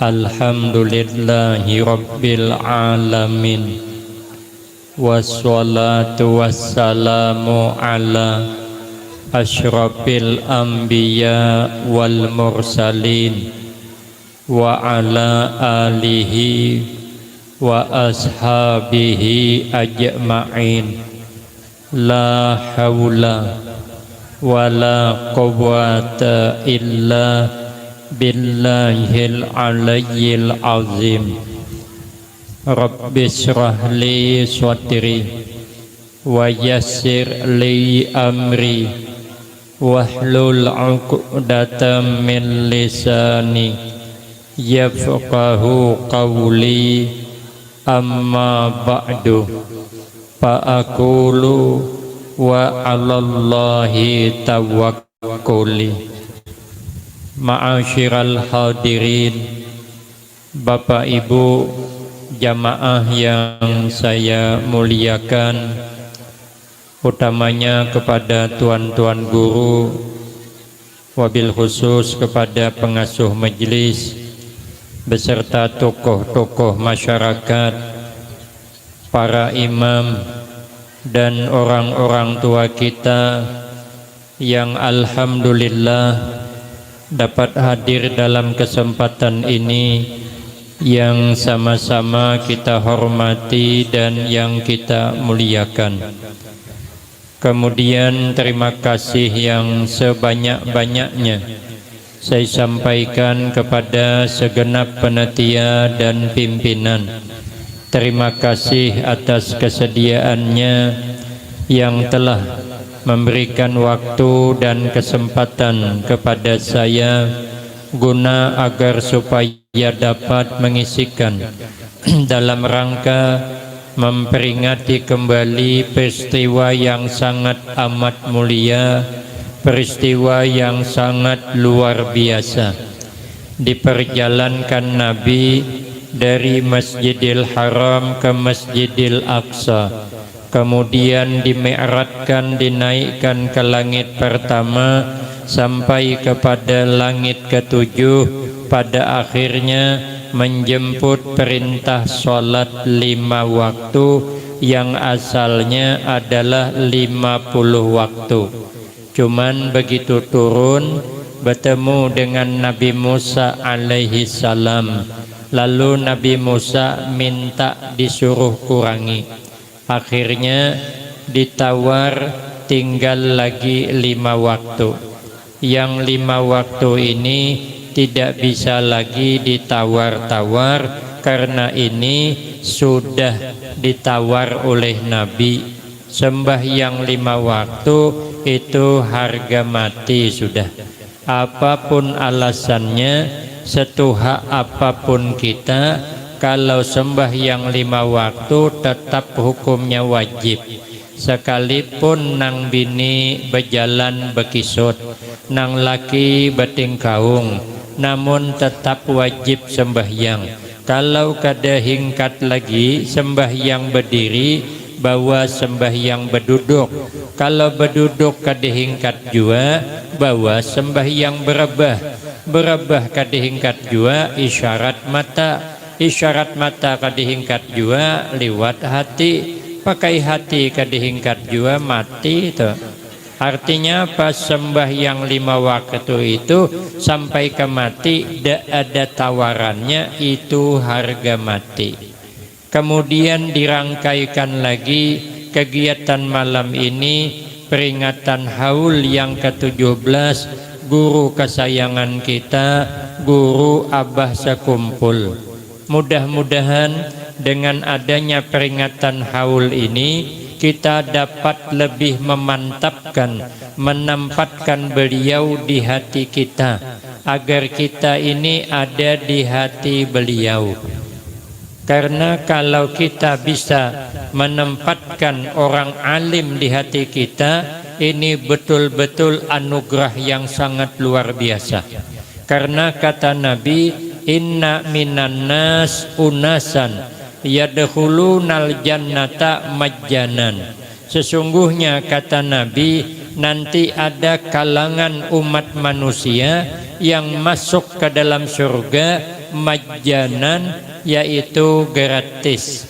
Alhamdulillahi Rabbil Alamin. Wassalatu wassalamu ala asyrafil anbiya wal mursalin wa ala alihi wa ashabihi ajma'in. La hawla wa la quwwata illa billahil aliyyil azim. Rabbi shrah li sadri wa yassir li amri wahlul 'uqdatam min lisani yafqahu qawli. Amma ba'du, fa aqulu wa 'alallahi tawakkuli. Ma'asyiral hadirin, Bapak Ibu jamaah yang saya muliakan, utamanya kepada tuan-tuan guru, wabil khusus kepada pengasuh majelis beserta tokoh-tokoh masyarakat, para imam dan orang-orang tua kita yang alhamdulillah dapat hadir dalam kesempatan ini yang sama-sama kita hormati dan yang kita muliakan. Kemudian terima kasih yang sebanyak-banyaknya saya sampaikan kepada segenap panitia dan pimpinan. Terima kasih atas kesediaannya yang telah memberikan waktu dan kesempatan kepada saya guna agar supaya dapat mengisikan dalam rangka memperingati kembali peristiwa yang sangat amat mulia, peristiwa yang sangat luar biasa. Diperjalankan Nabi dari Masjidil Haram ke Masjidil Aqsa, kemudian dimi'rajkan, dinaikkan ke langit pertama sampai kepada langit ketujuh, pada akhirnya menjemput perintah sholat 5 waktu yang asalnya adalah 50 waktu. Cuman begitu turun bertemu dengan Nabi Musa alaihi salam, lalu Nabi Musa minta disuruh kurangi. Akhirnya ditawar tinggal lagi 5 waktu. Yang 5 waktu ini tidak bisa lagi ditawar-tawar, karena ini sudah ditawar oleh Nabi. Sembahyang 5 waktu itu harga mati sudah. Apapun alasannya, setuha apapun kita, kalau sembahyang 5 waktu tetap hukumnya wajib. Sekalipun nang bini berjalan bekisut, nang laki betingkaung, namun tetap wajib sembahyang. Kalau kada hingkat lagi sembahyang berdiri, bawa sembahyang berduduk. Kalau berduduk kada hingkat jua, bawa sembahyang berebah. Berebah kada hingkat jua, isyarat mata. Isyarat mata kadihingkat jua liwat hati, pakai hati kadihingkat jua mati itu. Artinya pas sembahyang 5 waktu itu sampai ke mati tidak ada tawarannya, itu harga mati. Kemudian dirangkaikan lagi kegiatan malam ini, peringatan haul yang ke-17 guru kesayangan kita, guru Abah Sekumpul. Mudah-mudahan dengan adanya peringatan haul ini kita dapat lebih memantapkan, menempatkan beliau di hati kita, agar kita ini ada di hati beliau. Karena kalau kita bisa menempatkan orang alim di hati kita, ini betul-betul anugerah yang sangat luar biasa. Karena kata Nabi, inna minan nas unasan yadkhulunal jannata majjanan. Sesungguhnya kata Nabi, nanti ada kalangan umat manusia yang masuk ke dalam surga majjanan, yaitu gratis,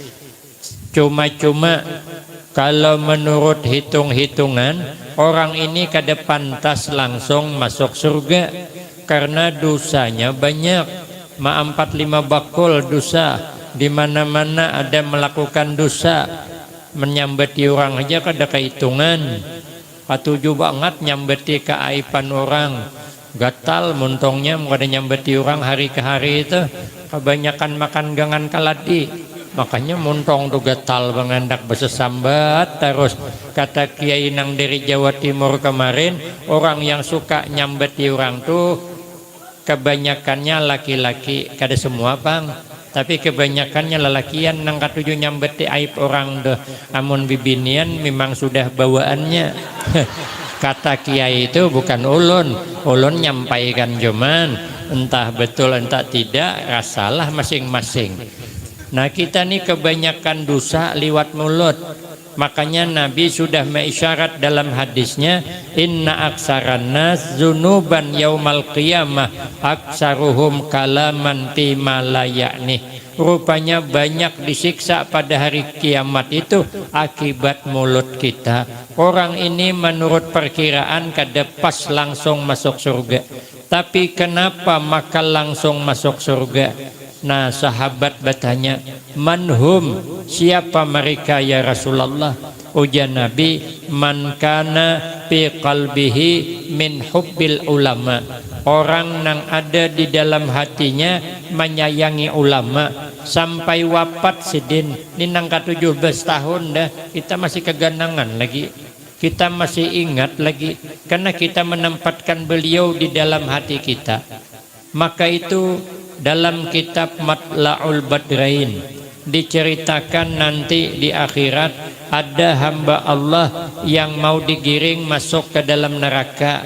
cuma-cuma. Kalau menurut hitung-hitungan, orang ini kada pantas langsung masuk surga karena dosanya banyak. 4-5 bakul dosa, di mana-mana ada melakukan dosa. Menyambeti orang aja kada kehitungan. Patuju banget nyambeti keaiban orang. Gatal muntongnya kada nyambeti orang hari ke hari itu. Kebanyakan makan gangan kaladi. Makanya muntong tuh gatal bangandak besesambat terus. Kata Kiai nang dari Jawa Timur kemarin, orang yang suka nyambeti orang tuh kebanyakannya laki-laki, kada semua bang, tapi kebanyakannya lelakian nang katuju nyambeti aib orang deh. Amun bibinian memang sudah bawaannya. Kata Kiai itu bukan ulun nyampaikan cuman entah betul entah tidak, rasalah masing-masing. Nah kita nih kebanyakan dosa liwat mulut. Makanya Nabi sudah mengisyarat dalam hadisnya, inna aksaran nas zunuban yaumal qiyamah aksaruhum kalaman fima la ya'ni. Rupanya banyak disiksa pada hari kiamat itu akibat mulut kita. Orang ini menurut perkiraan kada pas langsung masuk surga. Tapi kenapa maka langsung masuk surga? Nah sahabat bertanya, manhum, siapa mereka ya Rasulullah? Ujar Nabi, man kana fi qalbihi min hubbil ulama. Orang yang ada di dalam hatinya menyayangi ulama sampai wafat sidin. Ini nangka 17 tahun dah, kita masih keganangan lagi. Kita masih ingat lagi karena kita menempatkan beliau di dalam hati kita. Maka itu dalam kitab Matla'ul Badrain diceritakan nanti di akhirat ada hamba Allah yang mau digiring masuk ke dalam neraka.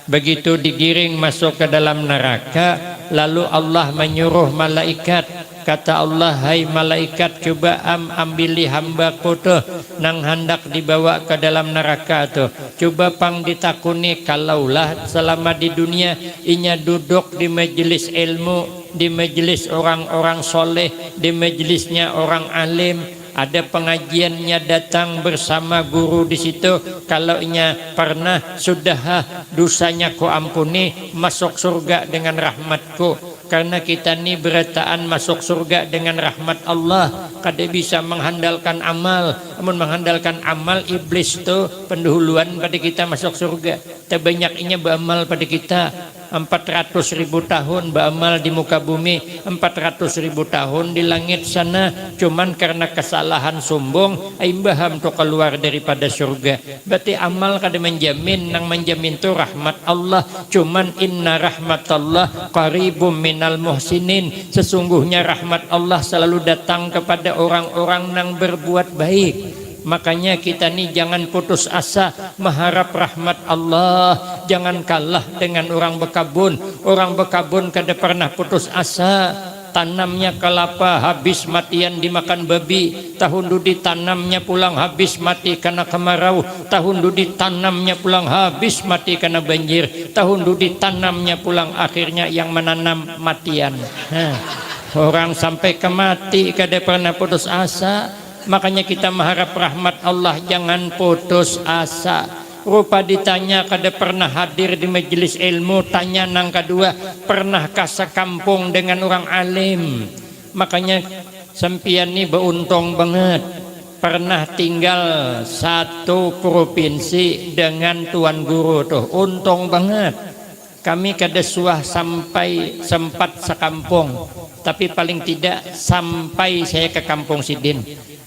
Begitu digiring masuk ke dalam neraka, lalu Allah menyuruh malaikat, kata Allah, hai malaikat, coba ambili hambaku tuh nang hendak dibawa ke dalam neraka tuh, coba pang ditakuni kalaulah selama di dunia inya duduk di majelis ilmu, di majelis orang-orang soleh, di majelisnya orang alim, ada pengajiannya datang bersama guru di situ, kalau inya pernah sudah dosanya ku ampuni, masuk surga dengan rahmatku. Karena kita ni berataan masuk surga dengan rahmat Allah, kada bisa mengandalkan amal. Namun mengandalkan amal, iblis tu pendahuluan pada kita masuk surga. Terbanyaknya beramal pada kita. 400.000 tahun beramal di muka bumi, 400.000 tahun di langit sana, cuman karena kesalahan sombong aimbaham tu keluar daripada surga. Berarti amal kada menjamin, nang menjamin tu rahmat Allah. Cuman inna rahmatallah qaribum minal muhsinin, sesungguhnya rahmat Allah selalu datang kepada orang-orang nang berbuat baik. Makanya kita nih jangan putus asa mengharap rahmat Allah. Jangan kalah dengan orang bekabun. Orang bekabun kada pernah putus asa. Tanamnya kelapa habis matian dimakan babi. Tahun dudi tanamnya pulang habis mati karena kemarau. Tahun dudi tanamnya pulang habis mati karena banjir. Tahun dudi tanamnya pulang akhirnya yang menanam matian. Orang sampai kemati kada pernah putus asa. Makanya kita mengharap rahmat Allah, jangan putus asa. Rupa ditanya kada pernah hadir di majelis ilmu, tanya nang kedua, pernahkah sekampung dengan orang alim? Makanya sampian ini beruntung banget pernah tinggal satu provinsi dengan tuan guru tuh, untung banget. Kami kada suah sampai sempat sekampung, tapi paling tidak sampai saya ke kampung Sidin.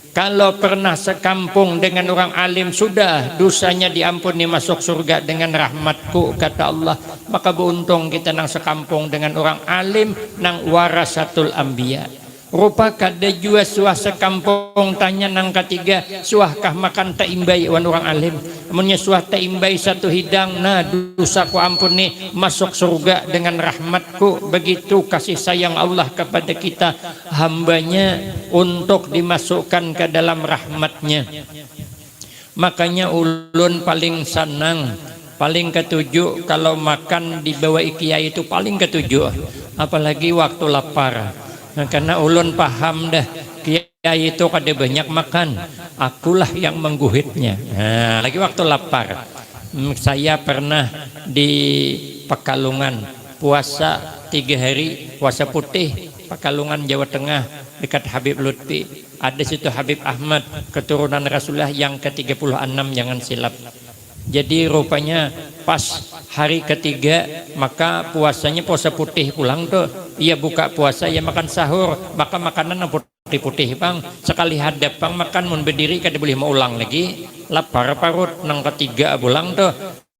Kalau pernah sekampung dengan orang alim, sudah dosanya diampuni, masuk surga dengan rahmatku, kata Allah. Maka beruntung kita nang sekampung dengan orang alim, nang warasatul anbiya. Rupa kada jua suah sekampung, tanya nang ketiga, suahkah makan taimbai wan orang alim? Amunnya suah taimbai satu hidang, nah dosaku ampuni, masuk surga dengan rahmatku. Begitu kasih sayang Allah kepada kita hambanya untuk dimasukkan ke dalam rahmatnya. Makanya ulun paling senang paling ketujuh kalau makan di bawah kiai itu paling ketujuh, apalagi waktu lapar. Nah, karena ulun paham dah kiai itu kada banyak makan, akulah yang mengguhitnya. Nah, lagi waktu lapar. Saya pernah di Pekalongan puasa 3 hari, puasa putih, Pekalongan Jawa Tengah dekat Habib Lutfi. Ada situ Habib Ahmad, keturunan Rasulullah yang ke-36, jangan silap. Jadi rupanya pas hari ketiga maka puasanya puasa putih pulang tuh. Ia buka puasa, ia makan sahur, maka makanan putih-putih bang. Sekali hadap bang makan mun berdiri kada boleh mau ulang lagi. Lapar parut nang ketiga pulang tuh.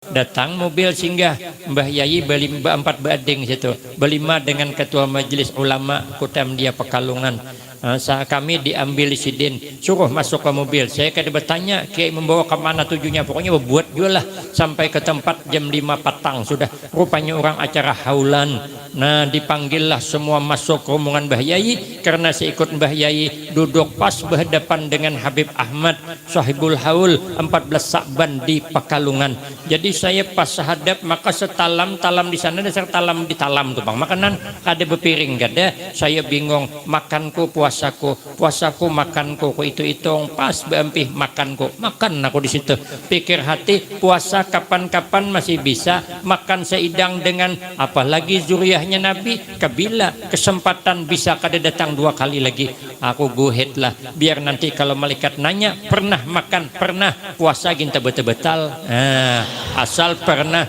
Datang mobil singgah Mbah Yai beli 4 bading situ, berlima dengan ketua majelis ulama Kutam dia Pekalongan. Saat kami diambil sidin, suruh masuk ke mobil. Saya kada bertanya kiai membawa ke mana tujuannya, pokoknya berbuat juga lah sampai ke tempat jam 5 petang sudah. Rupanya orang acara haulan. Nah, dipanggillah semua masuk rombongan Mbah Yai, karena saya ikut Mbah Yai duduk pas berhadapan dengan Habib Ahmad Sahibul Haul 14 Sa'ban di Pekalongan. Jadi saya pas hadap maka setalam di sana, dasar talam di talam tuh bang, makanan kada berpiring kada. Saya bingung, makanku puasaku makanku ku itu pas beempih makanku makan aku di situ. Pikir hati puasa kapan-kapan masih bisa makan seidang dengan apalagi zuriyahnya Nabi, kabila kesempatan bisa kada datang 2 kali lagi. Aku guhit lah biar nanti kalau malaikat nanya pernah makan pernah puasa ginta betul-betul. Asal pernah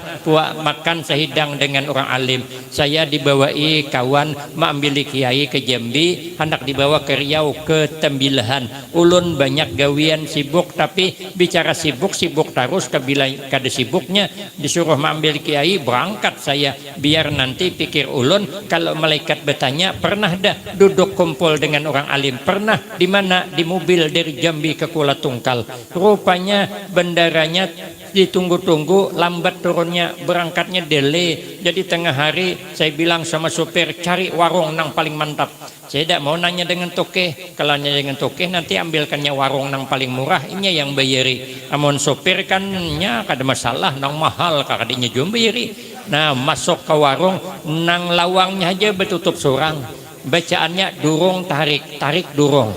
makan sehidang dengan orang alim. Saya dibawai kawan mengambil kiai ke Jambi, hendak dibawa ke Riau ke Tembilahan. Ulun banyak gawian sibuk, tapi bicara sibuk terus kabila kada sibuknya disuruh mengambil kiai berangkat saya biar nanti pikir ulun kalau malaikat bertanya pernah dah duduk kumpul dengan orang alim, pernah di mana, di mobil dari Jambi ke Kuala Tungkal. Rupanya bendaranya ditunggu-tunggu, lambat turunnya, berangkatnya delay. Jadi tengah hari saya bilang sama supir cari warung nang paling mantap. Saya tidak mau nanya dengan tokeh, kalau nanya dengan tokeh nanti ambilkannya warung nang paling murah, ini yang bayari. Amun supir kan nya kada masalah, nang mahal kakadinya juga bayari. Nah, masuk ke warung nang lawangnya aja betutup surang, bacaannya durung tarik durung.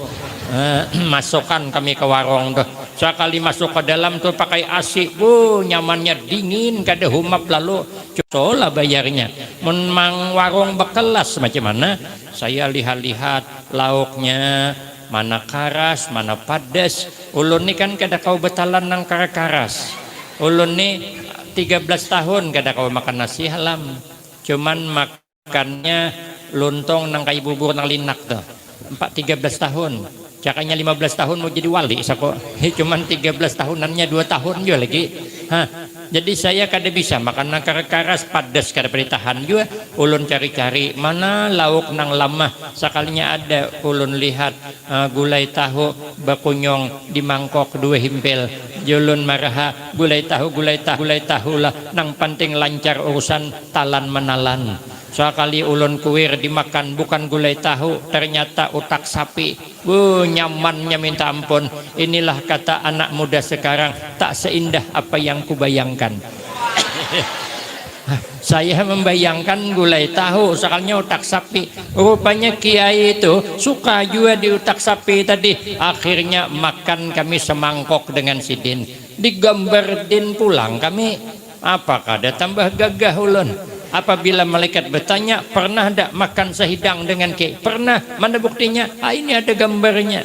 Masukkan kami ke warung tuh. Sekali masuk ke dalam tuh pakai AC, nyamannya dingin, kada humap lalu coba bayarnya. Memang warung bekelas macam mana? Saya lihat lauknya, mana karas, mana padas. Ulun ni kan kada kau betalan nang karas. Ulun ni 13 tahun kada kau makan nasi halam. Cuman makannya lontong nang kai bubur nang linak tuh. 13 tahun. Cakanya 15 tahun mau jadi wali sako. Cuman 13 tahunannya 2 tahun juga lagi. Jadi saya kada bisa makan nang karas padas kada peritahan juga. Ulun cari-cari mana lauk nang lamah. Sekalinya ada ulun lihat gulai tahu bakunyong di mangkok 2 himpel. Julun maraha gulai tahu lah nang penting lancar urusan talan menalan. Sekali ulun kuir dimakan bukan gulai tahu, ternyata utak sapi. Nyamannya minta ampun. Inilah kata anak muda sekarang, tak seindah apa yang kubayangkan. Saya membayangkan gulai tahu, sekalinya utak sapi. Rupanya kiai itu suka juga di utak sapi tadi. Akhirnya makan kami semangkok dengan sidin. Digambardin pulang kami. Apakah ada tambah gagah ulun? Apabila malaikat bertanya pernah tak makan sehidang dengan kiai? Pernah. Mana buktinya? Ini ada gambarnya.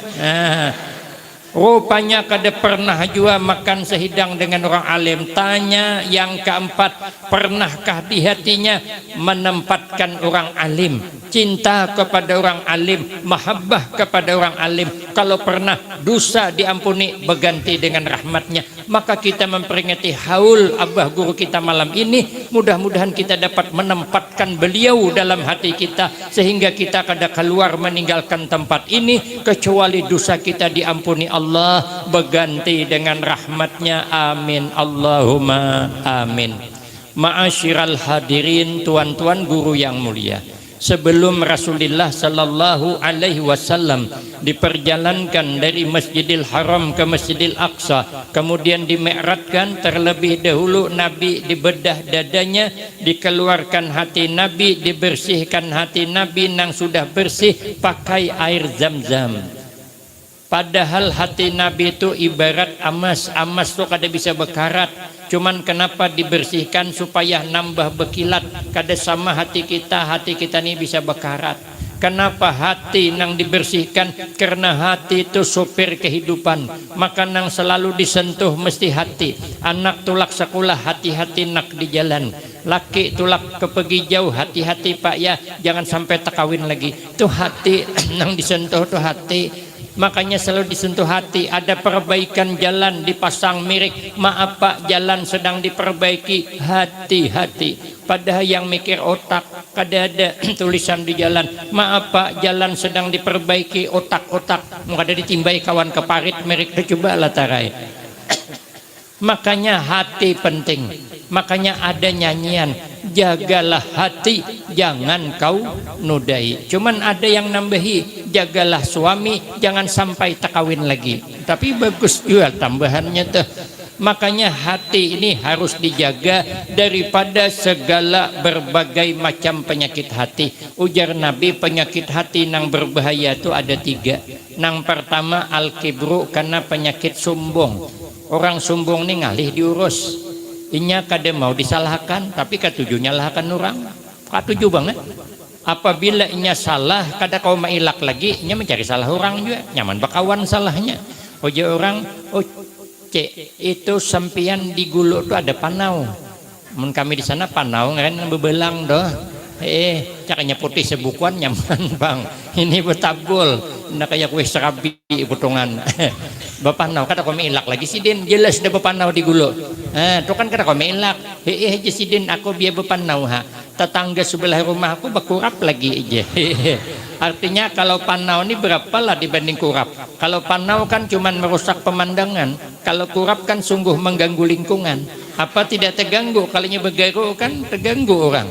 Rupanya kada pernah juga makan sehidang dengan orang alim. Tanya yang keempat, pernahkah di hatinya menempatkan orang alim, cinta kepada orang alim, mahabbah kepada orang alim? Kalau pernah, dosa diampuni berganti dengan rahmatnya. Maka kita memperingati haul abah guru kita malam ini, mudah-mudahan kita dapat menempatkan beliau dalam hati kita sehingga kita kada keluar meninggalkan tempat ini kecuali dosa kita diampuni Allah berganti dengan rahmatnya. Amin Allahumma amin. Ma'asyiral hadirin, tuan-tuan guru yang mulia, sebelum Rasulullah sallallahu alaihi wasallam diperjalankan dari Masjidil Haram ke Masjidil Aqsa, kemudian dimi'rajkan, terlebih dahulu Nabi dibedah dadanya, dikeluarkan hati Nabi, dibersihkan hati Nabi nang sudah bersih pakai air Zam-Zam. Padahal hati Nabi itu ibarat emas. Emas tuh kada bisa bekarat. Cuman kenapa dibersihkan supaya nambah berkilat. Kada sama hati kita ini bisa bekarat. Kenapa hati nang dibersihkan? Karena hati itu sopir kehidupan. Maka nang selalu disentuh mesti hati. Anak tulak sekolah, hati-hati nak di jalan. Laki tulak kepegi jauh, hati-hati pak ya, jangan sampai tekawin lagi. Itu hati nang disentuh tuh hati. Makanya selalu disentuh hati. Ada perbaikan jalan dipasang mirik, maaf pak jalan sedang diperbaiki, hati-hati. Padahal yang mikir otak, kada ada tulisan di jalan, maaf pak jalan sedang diperbaiki, otak-otak mau ada ditimbai kawan keparit mirik, coba lah tarai. Makanya hati penting. Makanya ada nyanyian, jagalah hati jangan kau nodai. Cuman ada yang nambahi, jagalah suami jangan sampai tekawin lagi. Tapi bagus juga tambahannya tuh. Makanya hati ini harus dijaga daripada segala berbagai macam penyakit hati. Ujar Nabi, penyakit hati nang berbahaya itu ada 3. Nang pertama al-kibru, karena penyakit sombong. Orang sombong ini ngalih diurus. Inya kada mau disalahkan, tapi katujunya lahkan orang. Katuju banget. Apabila inya salah, kada kau mailak lagi, inya mencari salah orang juga. Nyaman bakawan salahnya. Oje orang, oh cek itu sempian di Gulo tuh ada panau. Mun kami di sana panau kan bebelang doh. Caranya putih sebukuan nyaman bang. Ini betabul. Nah kayak kue serabi potongan. Bapanau kata kau ilak lagi sidin jelas dah bapanau di Gulo. Tuh kan kata kau ilak. Aja sidin aku biar bapanau ha. Tetangga sebelah rumah aku berkurap lagi aja. Artinya kalau panau ini berapalah dibanding kurap. Kalau panau kan cuman merusak pemandangan. Kalau kurap kan sungguh mengganggu lingkungan. Apa tidak terganggu? Kalinya bergaru kan terganggu orang.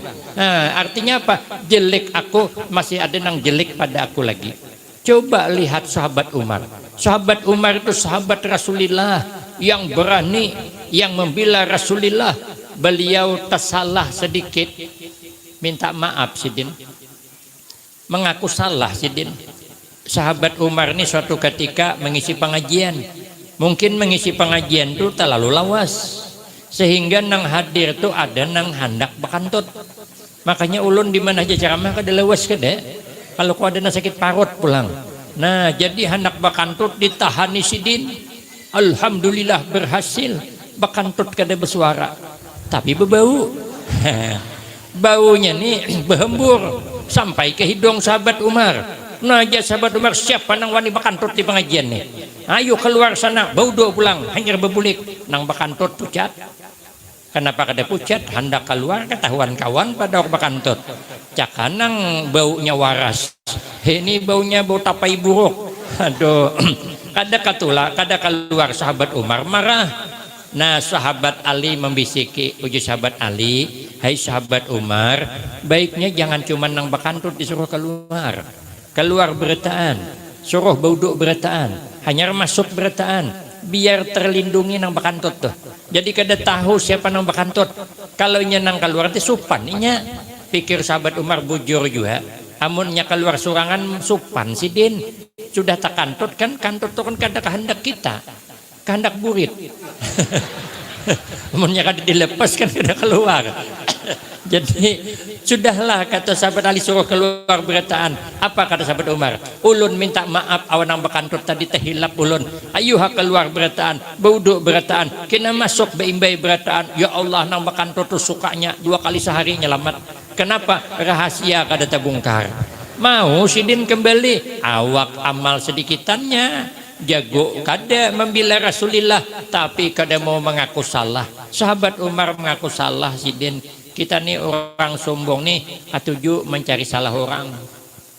Artinya apa? Jelek aku masih ada yang jelek pada aku lagi. Coba lihat sahabat Umar. Sahabat Umar itu sahabat Rasulullah yang berani, yang membela Rasulullah. Beliau tersalah sedikit, minta maaf sidin. Mengaku salah sidin. Sahabat Umar ini suatu ketika mengisi pengajian. Mungkin mengisi pengajian itu terlalu lawas. Sehingga nang hadir tuh ada nang handak bakantut. Makanya ulun di mana aja ceramah kada lewas kada. Kalau kau ada sakit parut pulang. Nah, jadi handak bakantut ditahani sidin. Alhamdulillah berhasil. Bakantut kada bersuara. Tapi berbau. Baunya nih berhembur sampai ke hidung sahabat Umar. Nah, aja sahabat Umar siapa nang wani bakantut di pengajian nih. Ayo keluar sana, bau do pulang, hanya berbulik nang bakantut pucat. Kenapa kada pucat? Hendak keluar ketahuan kawan pada orang bakantut. Cakanang baunya waras. Ini baunya bau tapai buruk. Aduh, kada katula, kada keluar sahabat Umar marah. Nah, sahabat Ali membisiki, uji sahabat Ali, hai sahabat Umar, baiknya jangan cuma nang bakantut disuruh keluar. Keluar beretaan, suruh bauduk beretaan, hanya masuk beretaan, biar terlindungi nang bakantut tuh. Jadi kada tahu siapa nang bakantut. Kalau nya nang keluar itu supan, inya pikir sahabat Umar bujur juga. Amunnya keluar surangan supan sidin. Sudah tak kantut kan, kantut tuh kan kada kehendak kita, kehendak burit. Amunnya kada dilepas kan kada keluar. Jadi sudahlah kata sahabat Ali suruh keluar beretaan. Apa kata sahabat Umar? Ulun minta maaf awan nang bakantut tadi terhilap ulun. Ayuh keluar beretaan, bauduk beretaan, kena masuk beimbai beretaan. Ya Allah nang bakantut tuh sukanya 2 kali sehari nyelamat. Kenapa? Rahasia kada terbongkar. Mau sidin kembali, awak amal sedikitannya. Jago kada membela Rasulullah, tapi kada mau mengaku salah. Sahabat Umar mengaku salah sidin. Kita nih orang sombong nih, katuju mencari salah orang,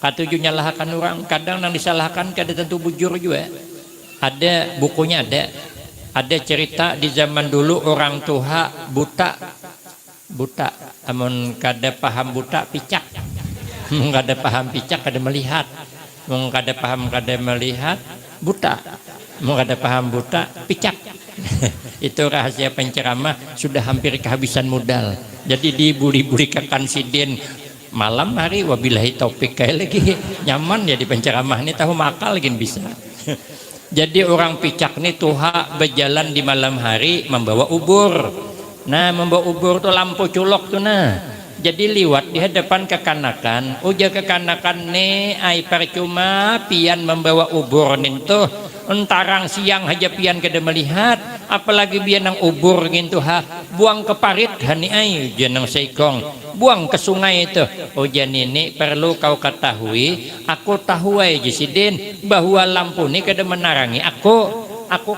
katuju nyalahkan orang. Kadang yang disalahkan kada tentu bujur juga. Ada bukunya, ada cerita di zaman dulu orang tua buta, amun kada paham buta picak. Kada paham picak kada melihat, kada paham kada melihat buta, kada paham buta picak. Itu rahasia penceramah, sudah hampir kehabisan modal. Jadi diburi-burikan sidin malam hari, wabillahi taufik kayak lagi nyaman ya di penceramah ini, tahu makal lagi bisa. Jadi orang picak nih tuha berjalan di malam hari membawa ubur. Nah, membawa ubur tuh lampu culok tuh nah. Jadi liwat di hadapan kekanakan, uja kekanakan nih ai percuma pian membawa ubur nintu, entarang siang haja pian kada melihat, apalagi bian nang ubur ngintu ha, buang ke parit hani ai janang seikong, buang ke sungai itu. Uja nini perlu kau ketahui, aku tahu ai jisidin bahwa lampu ini kada menarangi aku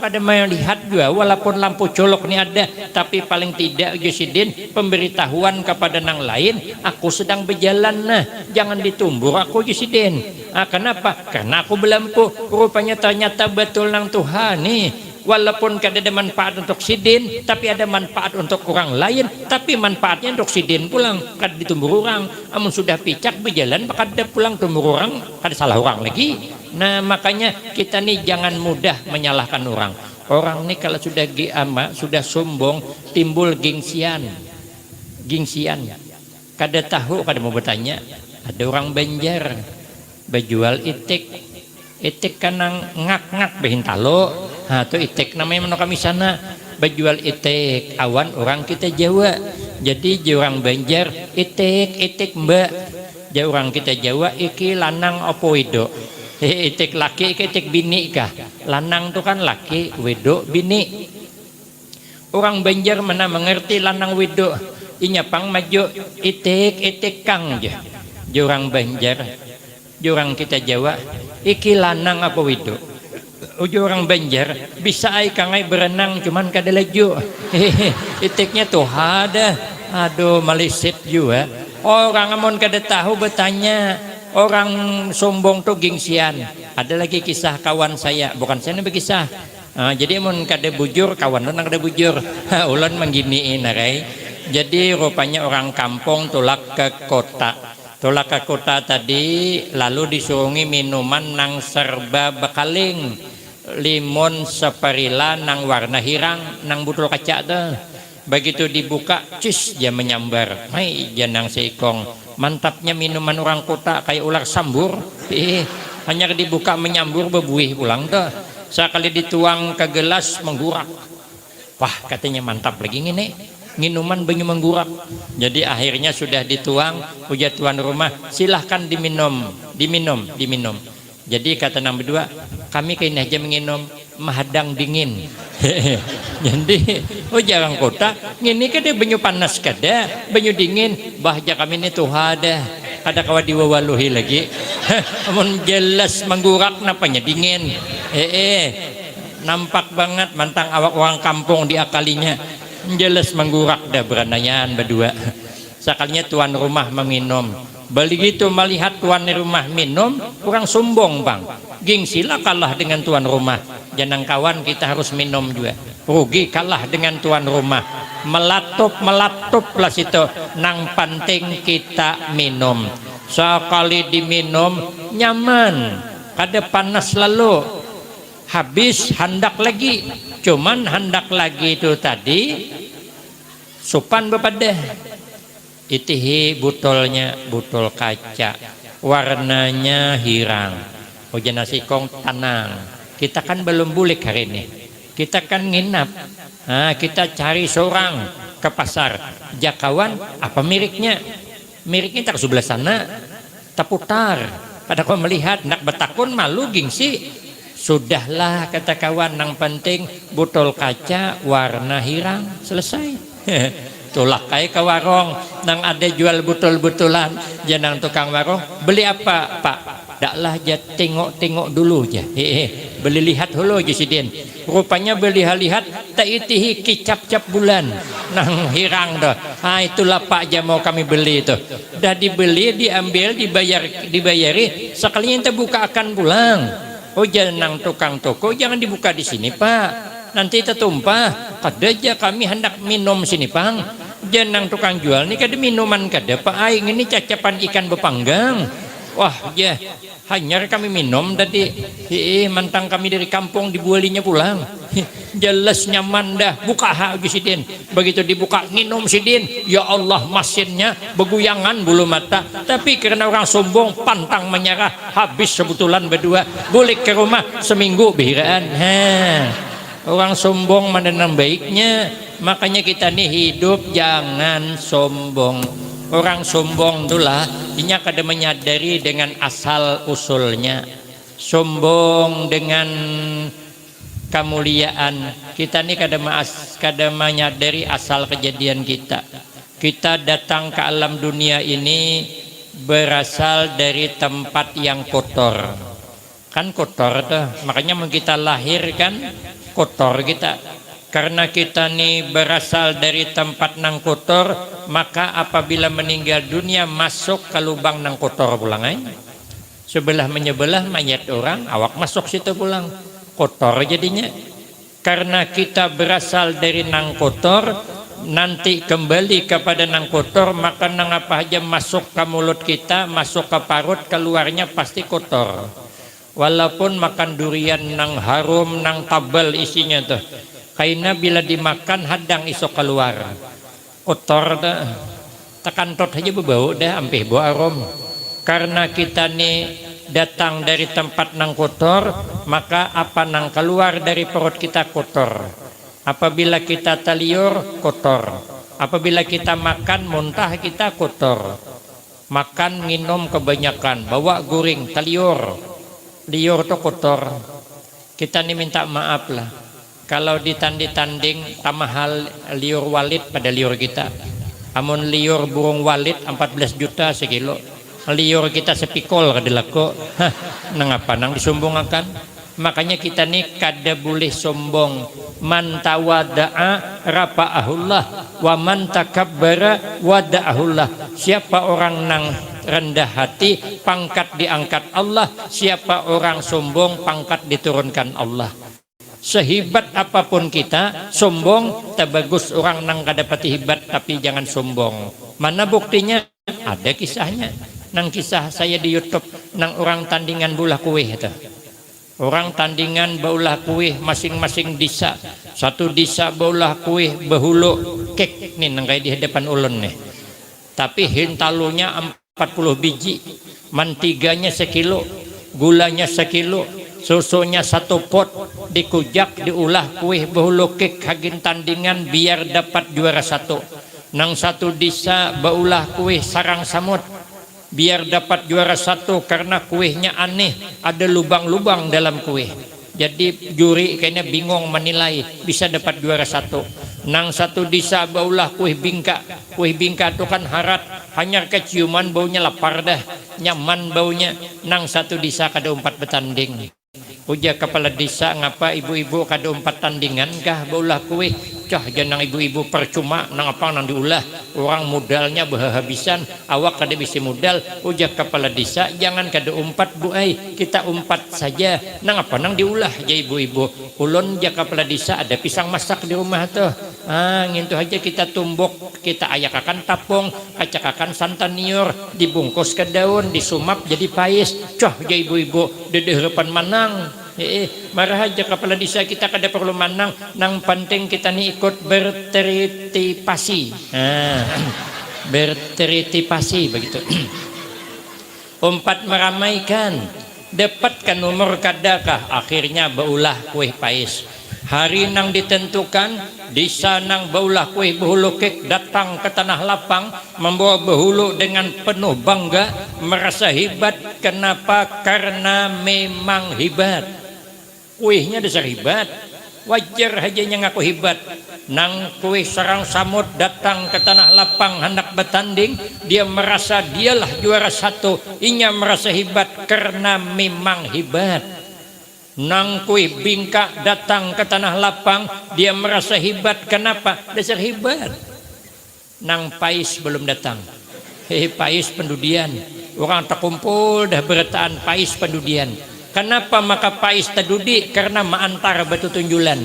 kada melihat juga walaupun lampu colok ini ada, tapi paling tidak Yusidin pemberitahuan kepada nang lain aku sedang berjalan, nah jangan ditumbur aku Yusidin. Kenapa? Karena aku belampu, rupanya ternyata betul nang Tuhan nih, walaupun kada ada manfaat untuk sidin tapi ada manfaat untuk orang lain, tapi manfaatnya untuk sidin pulang, kada ditumbur orang. Amun sudah picak berjalan kada pulang tumbur orang, kada salah orang lagi. Nah makanya kita nih jangan mudah menyalahkan orang. Orang nih kalau sudah sudah sombong timbul gengsian. Kada tahu, kada mau bertanya. Ada orang Banjar berjual itik kanang ngak behintalo. Nah itu itik namanya mano kami sana. Berjual itik awan orang kita Jawa. Jadi orang Banjar itik mbak. Jauh orang kita Jawa iki lanang opo wedok. Itik laki itik bini kah? Lanang tuh kan laki, wedok bini. Orang Banjar mana mengerti lanang wedok? Inya pang maju itik kang je. Orang Banjar, orang kita Jawa, iki lanang apa wedok? Orang Banjar bisa ai kangai berenang cuman kada laju. Itiknya tuh ada. Aduh malisit juga. Orang amun kada tahu bertanya. Orang sombong tuh gengsian. Ada lagi kisah kawan saya, bukan saya berkisah. Jadi mun kada bujur kawan nang kada bujur. Ulun mengginiin arai. Jadi rupanya orang kampung tulak ke kota. Tulak ke kota tadi lalu disuruhi minuman nang serba bekaling. Limon seperila nang warna hirang nang botol kaca tuh. Begitu dibuka, cis dia menyambar. Hai janang seikong. Mantapnya minuman orang kota kayak ular sambur. Hanya dibuka menyambur bebuih pulang tuh. Sekali dituang ke gelas menggurak. Wah katanya mantap lagi ini. Minuman banyak menggurak. Jadi akhirnya sudah dituang. Ujar tuan rumah silahkan diminum. Jadi kata nang berdua, kami kayaknya aja menginum mahadang dingin. Jadi jarang kota ngini kada banyu panas kada banyu dingin bahja kami ini tuh ada kawa diwawaluhi lagi. Amun jelas menggurak napanya dingin. Nampak banget mantang awak orang kampung diakalinya. Jelas menggurak dah beranayaan berdua. Sekalinya tuan rumah meminum. Begitu melihat tuan rumah minum, kurang sombong bang. Gengsilah kalah dengan tuan rumah. Jangan kawan kita harus minum juga. Rugi kalah dengan tuan rumah. Melatup lah situ. Nang penting kita minum. Sekali diminum nyaman. Kada panas lalu. Habis hendak lagi. Cuman hendak lagi itu tadi supan bepadah. Itihi botolnya botol kaca, warnanya hirang. Ujian nasi kong tenang. Kita kan belum bulik hari ini. Kita kan nginap. Kita cari seorang ke pasar. Jakawan apa miriknya? Miriknya tak sebelah sana. Taputar. Pada kau melihat nak betakun malu gengsi. Sudahlah kata kawan, yang penting botol kaca warna hirang selesai. Tulak kayak ke warung nang ada jual botol-botolan janang tukang warung beli apa pak daklah aja tengok dulu aja beli lihat dulu aja sidin rupanya beli lihat tak itihi kicap-cap bulan nang hirang dah. Itulah pak aja mau kami beli itu dah dibeli diambil dibayari sekalinya kita buka akan pulang. Janang tukang toko jangan dibuka di sini pak nanti tertumpah. Kada aja kami hendak minum sini pang. Jenang tukang jual ni kada minuman kada Pak aing ini cacapan ikan bepanggang. Wah ya hanyar kami minum tadi. Mantang kami dari kampung dibualinya pulang. Jelas nyaman dah buka hak sidin. Begitu dibuka minum sidin. Ya Allah masinnya beguyangan bulu mata. Tapi karena orang sombong pantang menyerah habis sebutulan berdua. Balik ke rumah seminggu bihiraan. Orang sombong mana yang baiknya. Makanya kita nih hidup jangan sombong. Orang sombong itulah inya kada menyadari dengan asal usulnya. Sombong dengan kemuliaan. Kita nih kada menyadari asal kejadian kita. Kita datang ke alam dunia ini berasal dari tempat yang kotor. Kan kotor tuh. Makanya kita lahir kan kotor kita. Karena kita nih berasal dari tempat nang kotor, maka apabila meninggal dunia masuk ke lubang nang kotor pulang sebelah menyebelah mayat orang, awak masuk situ pulang kotor jadinya. Karena kita berasal dari nang kotor, nanti kembali kepada nang kotor, maka nang apa aja masuk ke mulut kita, masuk ke parut, keluarnya pasti kotor. Walaupun makan durian nang harum, nang tabel isinya tuh. Karena bila dimakan hadang isok keluar kotor dah, tekan tot aja berbau dah, ampih bau arom. Karena kita nih datang dari tempat nang kotor, maka apa nang keluar dari perut kita kotor. Apabila kita taliur kotor, apabila kita makan muntah kita kotor. Makan minum kebanyakan, bawa guring taliur, liur tuh kotor. Kita nih minta maaf lah. Kalau ditanding tamahal liur walid pada liur kita. Amun liur burung walid 14 juta sekilo. Liur kita sepikol kadilako. Nang apa nang disumbungakan. Makanya kita nih kada boleh sombong. Man tawada'a rafa'ahullah wa man takabbara wada'ahullah. Siapa orang nang rendah hati pangkat diangkat Allah. Siapa orang sombong pangkat diturunkan Allah. Sehibat apapun kita, sombong tak bagus. Orang nang kadapati hibat tapi jangan sombong. Mana buktinya? Ada kisahnya. Nang kisah saya di YouTube nang orang tandingan bulah kue itu. Orang tandingan baulah kue masing-masing disa. Satu disa baulah kue behulu kek nih nang kayak di hadapan ulun nih. Tapi hintalunya 40 biji, mantiganya sekilo, gulanya sekilo, susunya 1 pot, dikujak diulah kue behulu kek hagin tandingan biar dapat juara 1. Nang satu disa baulah kue sarang samut biar dapat juara 1 karena kuehnya aneh, ada lubang-lubang dalam kue. Jadi juri kayaknya bingung menilai bisa dapat juara 1. Nang satu disa baulah kue bingka. Kue bingka itu kan harat, hanya keciuman baunya lapar dah, nyaman baunya. Nang satu disa kada 4 bertanding. Uja kepala desa ngapa ibu-ibu kada 4 tandingan kah baulah kue. Cah jangan ibu-ibu percuma nang apa nang diulah, orang modalnya berhabisan, awak kada bisa modal. Uja kepala desa jangan kada 4 bu kita 4 saja nang apa nang diulah aja ibu-ibu. Ulun ja kepala desa ada pisang masak di rumah tuh, ngintu aja kita tumbuk, kita ayakakan tapung, kacakakan santan niur, dibungkus ke daun, disumap jadi pais. Cah aja ibu-ibu dedehrepan manang. Marah aja kepala desa kita kada perlu manang, nang penting kita nih ikut berteritipasi. Berteritipasi begitu. 4 meramaikan, dapatkan nomor kadakah, akhirnya baulah kue pais. Hari nang ditentukan, desa nang baulah kue behulu kek datang ke tanah lapang membawa behulu dengan penuh bangga, merasa hebat. Kenapa? Karena memang hebat. Kuihnya dasar hebat, wajar hajanya ngaku hebat. Nang kuih sarang samut datang ke tanah lapang hendak bertanding, dia merasa dialah juara 1. Inya merasa hebat karena memang hebat. Nang kuih bingka datang ke tanah lapang, dia merasa hebat. Kenapa? Dasar hebat. Nang pais belum datang. Pais pendudian. Orang terkumpul dah beretaan pais pendudian. Kenapa maka pais tadudi? Karena maantar batu tunjulan.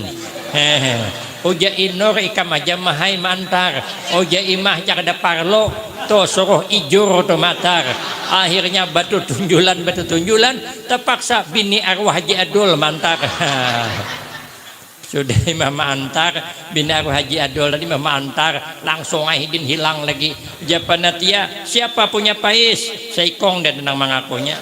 uja inur ika majamahai mantar uja imah jak ada parlo to suruh ijur to matar. Akhirnya batu tunjulan terpaksa bini arwah Haji Adul mantar. Sudah imam antar bini arwah Haji Adul tadi imam antar langsung Ahidin hilang lagi. Japanatia siapa punya pais Seikong dan tenang mengakunya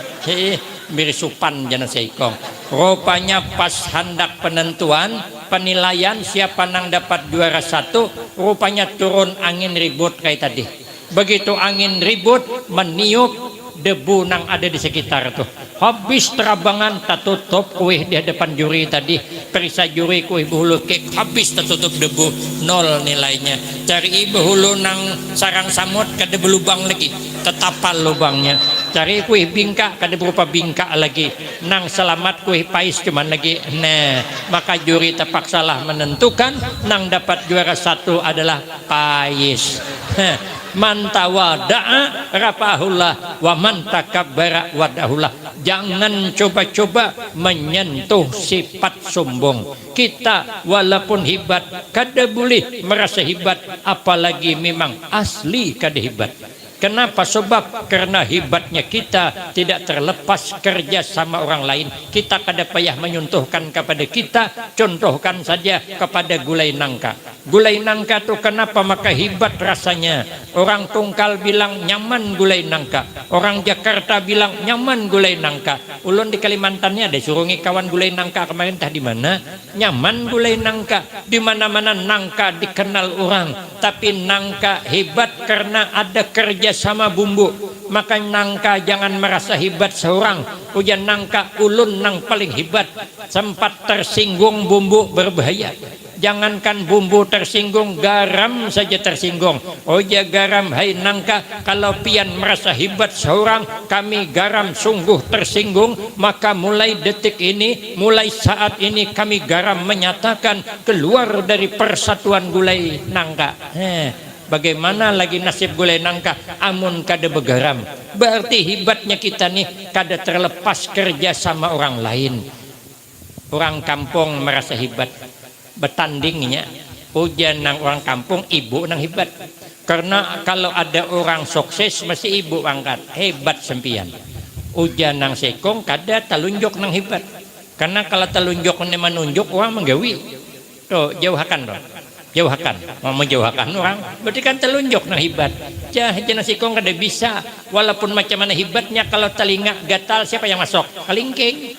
mirisupan jana Seikong. Rupanya pas hendak penentuan penilaian siapa nang dapat juara 1, rupanya turun angin ribut kayak tadi. Begitu angin ribut meniup debu nang ada di sekitar tuh, habis terabangan tertutup kuih di hadapan juri tadi. Periksa juri kuih behulu kek habis tertutup debu, nol nilainya. Cari behulu nang sarang samut kada belubang lagi, tetapal lubangnya. Cari kuih bingka kada berupa bingka lagi, nang selamat kuih pais cuman lagi. Nah maka juri terpaksalah menentukan nang dapat juara 1 adalah pais. Man tawada'a rafa'ahullah wa man takabbara wadahullah. Jangan coba-coba menyentuh sifat sombong. Kita walaupun hebat kada boleh merasa hebat, apalagi memang asli kada hebat. Kenapa? Sebab karena hebatnya kita tidak terlepas kerja sama orang lain. Kita kada payah menyuntuhkan kepada kita. Contohkan saja kepada gulai nangka. Gulai nangka itu kenapa maka hebat rasanya? Orang Tungkal bilang nyaman gulai nangka, orang Jakarta bilang nyaman gulai nangka. Ulun di Kalimantannya ada surungi kawan gulai nangka kemarin tah di mana? Nyaman gulai nangka. Di mana-mana nangka dikenal orang, tapi nangka hebat karena ada kerja sama bumbu. Maka nangka jangan merasa hebat seorang. Ujian nangka ulun nang paling hebat. Sempat tersinggung bumbu berbahaya. Jangankan bumbu tersinggung, garam saja tersinggung. Oh ya garam, hai nangka, kalau pian merasa hebat seorang, kami garam sungguh tersinggung. Maka mulai detik ini, mulai saat ini kami garam menyatakan keluar dari persatuan gulai nangka. Bagaimana lagi nasib gulai nangka amun kada begaram? Berarti hebatnya kita nih kada terlepas kerja sama orang lain. Orang kampung merasa hebat, bertandingnya ujian nang orang kampung ibu nang hebat. Karena kalau ada orang sukses mesti ibu angkat, hebat sempian. Ujian nang Sekong kada telunjuk nang hebat. Karena kalau telunjuk menunjuk orang menggawi. Tuh jauhakan dong. Jauhakan, mau menjauhkan orang berarti kan telunjuk nang hebat. Jangan Sekong kada bisa, walaupun macam mana hebatnya kalau telinga gatal siapa yang masuk? Kalingking.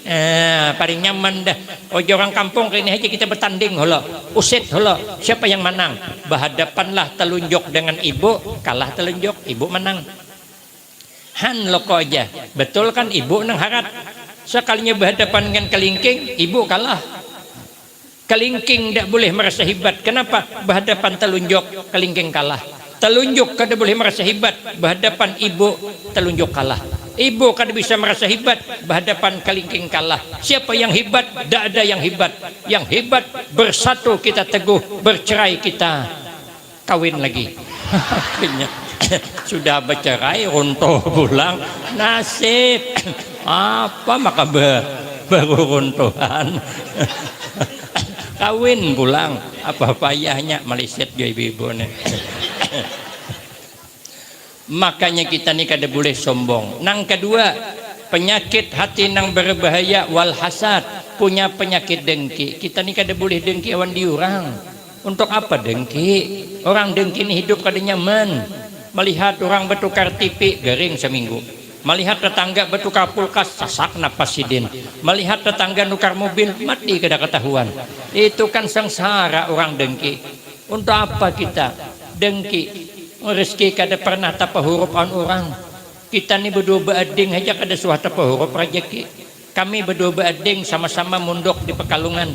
Paling nyaman dah. Orang kampung kali ini aja kita bertanding holo, usit holo, siapa yang menang? Berhadapanlah telunjuk dengan ibu, kalah telunjuk, ibu menang. Han loko aja, betul kan ibu nang harat. Sekalinya berhadapan dengan kalingking, ibu kalah. Kalingking tidak boleh merasa hebat. Kenapa? Berhadapan telunjuk, kalingking kalah. Telunjuk kada boleh merasa hebat. Berhadapan ibu, telunjuk kalah. Ibu kada bisa merasa hebat. Berhadapan kalingking kalah. Siapa yang hebat? Tidak ada yang hebat. Yang hebat bersatu kita teguh, bercerai kita kawin lagi. Sudah bercerai, runtuh pulang, nasib apa maka baru runtuhan. Kawin pulang apa payahnya meliset jo ibu-ibu nih. Makanya kita nih kada boleh sombong. Nang kedua, penyakit hati nang berbahaya wal hasad, punya penyakit dengki. Kita nih kada boleh dengki awan diurang. Untuk apa dengki? Orang dengki ini hidup kada nyaman. Melihat orang bertukar TV garing seminggu. Melihat tetangga bertukar kulkas sasak napas sidin. Melihat tetangga nukar mobil mati kada ketahuan. Itu kan sengsara orang dengki. Untuk apa kita dengki? Rezeki kada pernah tapa huruf an orang. Kita ni berdua beading aja kada suah tapa huruf rezeki. Kami berdua beading sama-sama munduk di Pekalongan.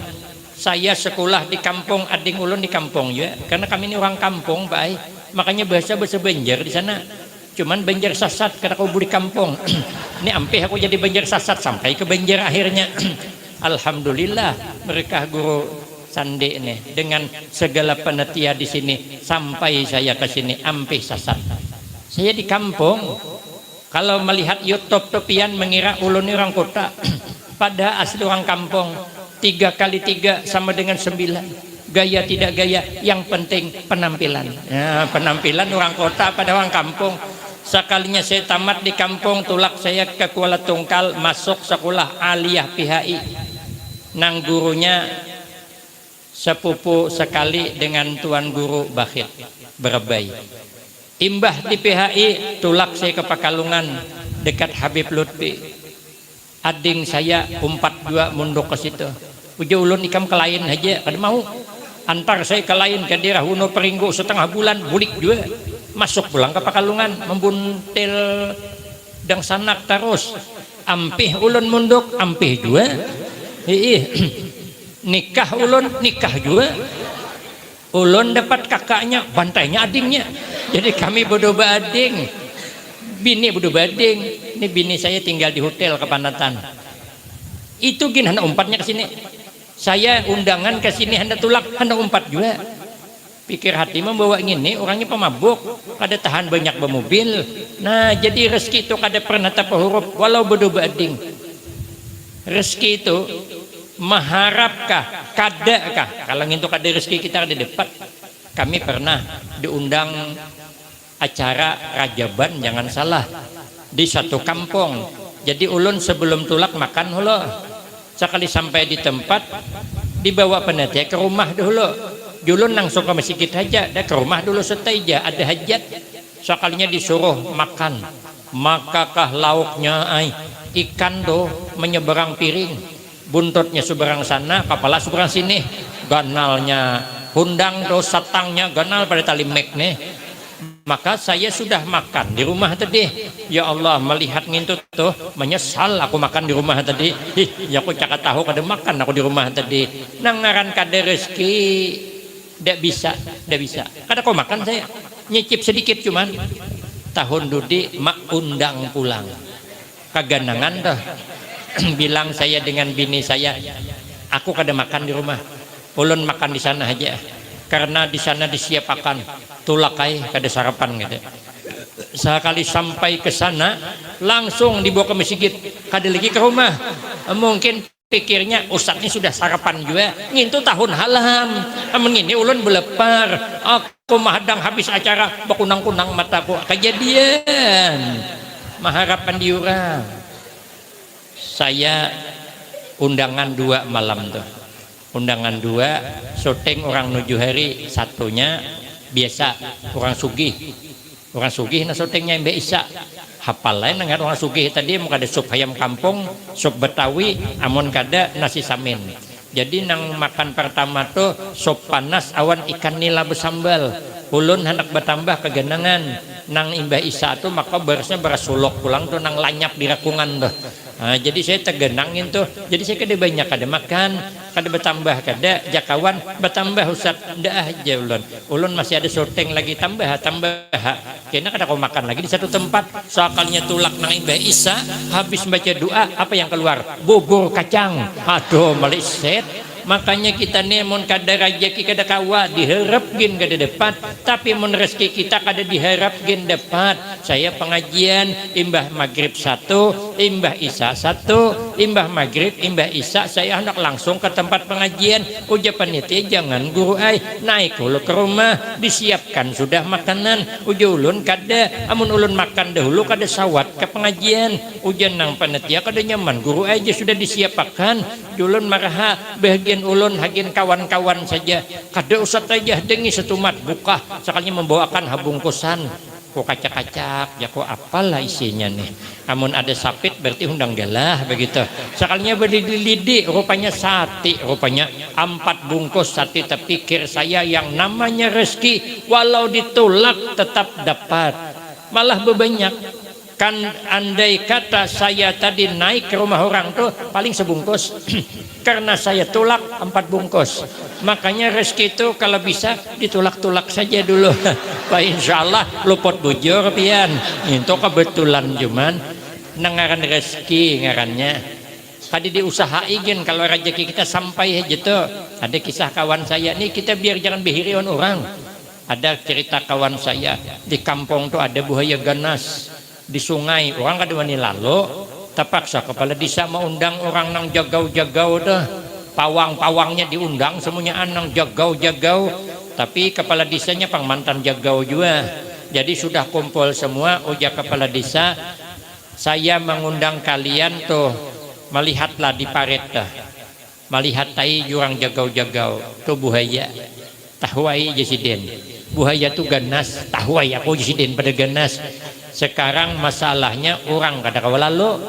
Saya sekolah di kampung, ading ulun di kampung ya. Karena kami ini orang kampung, baik. Makanya bahasa Banjar di sana. Cuman Banjar Sasat kada kau di kampung. Ini ampih aku jadi Banjar Sasat sampai ke Banjar akhirnya. Alhamdulillah mereka guru Sandi ini dengan segala penetia di sini sampai saya ke sini ampih Sasat. Saya di kampung kalau melihat YouTube topian mengira ulun ini orang kota. Pada asli orang kampung. 3 kali 3 sama dengan 9. Gaya tidak gaya, yang penting penampilan. Ya, penampilan orang kota pada orang kampung. Sekalinya saya tamat di kampung, tulak saya ke Kuala Tungkal, masuk sekolah aliyah PHI. Nang gurunya sepupu sekali dengan tuan guru Bakhit Berbay. Imbah di PHI, tulak saya ke Pekalongan dekat Habib Lutfi. Ading saya 42 munduk ke situ. Uja ulun ikam ke lain aja, kada mau. Antar saya ke lain ke daerah Huno Peringgo setengah bulan, bulik juga. Masuk pulang ke Pekalongan, membuntil dang sanak terus. Ampih ulun munduk, ampih juga. Nikah ulun, nikah juga. Ulun dapat kakaknya, bantainya adingnya. Jadi kami bodoh bading. Bini bodoh bading. Ini bini saya tinggal di hotel Kepanatan. Itu gin hendak umpatnya ke sini. Saya undangan ke sini hendak tulak, hendak umpat juga. Pikir hati membawa ini orangnya pemabuk, kada tahan banyak bermobil. Nah, jadi rezeki itu kada pernah terhuruf walau bodoh bading. Rezeki itu maharapkah, kadakah? Kalau itu kada rezeki kita ada depan. Kami pernah diundang acara Rajaban, jangan salah, di satu kampung. Jadi ulun sebelum tulak makan hulu. Sekali sampai di tempat, dibawa panitia ke rumah dulu. Julun langsung ke masjid aja, dah ke rumah dulu seteja, ada hajat. Sekalinya disuruh makan, makakah lauknya ikan do menyeberang piring, buntutnya seberang sana, kepala seberang sini, ganalnya hundang do satangnya ganal pada tali mek nih. Maka saya sudah makan di rumah tadi. Ya Allah, melihat ngintut tuh menyesal aku makan di rumah tadi. Ya aku cakap tahu kada makan aku di rumah tadi. Nangaran kada rezeki, tidak bisa. Kada kau makan saya nyicip sedikit cuman. Tahun dudi mak undang pulang. Kaganangan dah. Bilang saya dengan bini saya, aku kada makan di rumah. Ulun makan di sana aja. Karena di sana disiapkan tulakai kada sarapan gitu. Sekali sampai ke sana langsung dibawa ke masjid, kada lagi ke rumah. Mungkin pikirnya ustadznya sudah sarapan juga, ngintu tahun halam. Amun ini ulun belepar, aku mahadang habis acara bakunang-kunang mataku. Kejadian maharapan diurang. Saya undangan 2 malam tuh. Undangan 2, syuting orang 7 hari, satunya biasa orang sugih na syutingnya Mbak Isa. Hafal lain dengan orang sugih tadi mau kada sup ayam kampung, sup Betawi, amun kada nasi samin. Jadi nang makan pertama tuh sup panas awan ikan nila bersambal. Ulun hendak bertambah kegenangan. Nang Mbah Isa tuh maka beresnya berasulok pulang tuh nang lanyap di rakungan tuh. Nah, jadi saya tergenangin tuh. Jadi saya kada banyak kada makan, kada bertambah kada jakawan bertambah Ustaz ndak aja ulun. Ulun masih ada syuting lagi tambah. Kena kada kau makan lagi di satu tempat. Sakalnya tulak nang Mbah Isa habis baca doa apa yang keluar? Bubur kacang. Aduh meliset. Makanya kita nih mun kada rajeki kada kawa diharapkin kada dapat, tapi mun rezeki kita kada diharapkin dapat. Saya pengajian imbah maghrib 1, imbah isya 1, imbah maghrib imbah isya saya hendak langsung ke tempat pengajian. Uja panitia jangan guru naik dulu ke rumah disiapkan sudah makanan. Uja ulun kada, amun ulun makan dahulu kada sawat ke pengajian. Uja nang panitia kada nyaman guru aja sudah disiapkan. Ulun maraha bagian ulun hagin kawan-kawan saja kada usah aja dengi setumat buka sekalinya membawakan habungkusan kok kacak-kacak ya kok apalah isinya nih. Amun ada sapit berarti undang galah begitu. Sekalinya berlidi-lidi rupanya sate, rupanya 4 bungkus sate. Terpikir saya yang namanya rezeki walau ditolak tetap dapat, malah bebanyak. Kan andai kata saya tadi naik ke rumah orang tuh paling sebungkus karena saya tulak 4 bungkus. Makanya rezeki itu kalau bisa ditulak-tulak saja dulu. Pak insya Allah luput bujur pian. Itu kebetulan cuman nengaran rezeki ngarannya. Tadi diusahain kalau rezeki kita sampai aja tuh. Ada kisah kawan saya nih, kita biar jangan behirion orang. Ada cerita kawan saya di kampung tuh ada buaya ganas di sungai, orang kada wani lalu terpaksa kepala desa mau undang orang nang jagau-jagau dah pawang-pawangnya diundang semuanya anang jagau-jagau, tapi kepala desanya pang mantan jagau juga. Jadi sudah kumpul semua, ujar kepala desa, saya mengundang kalian tuh, melihatlah di paret dah, melihat tai jurang jagau-jagau tuh buaya, tahuai jesiden, buaya tuh ganas, tahuai aku jesiden pada ganas. Sekarang masalahnya orang kada kawalalu,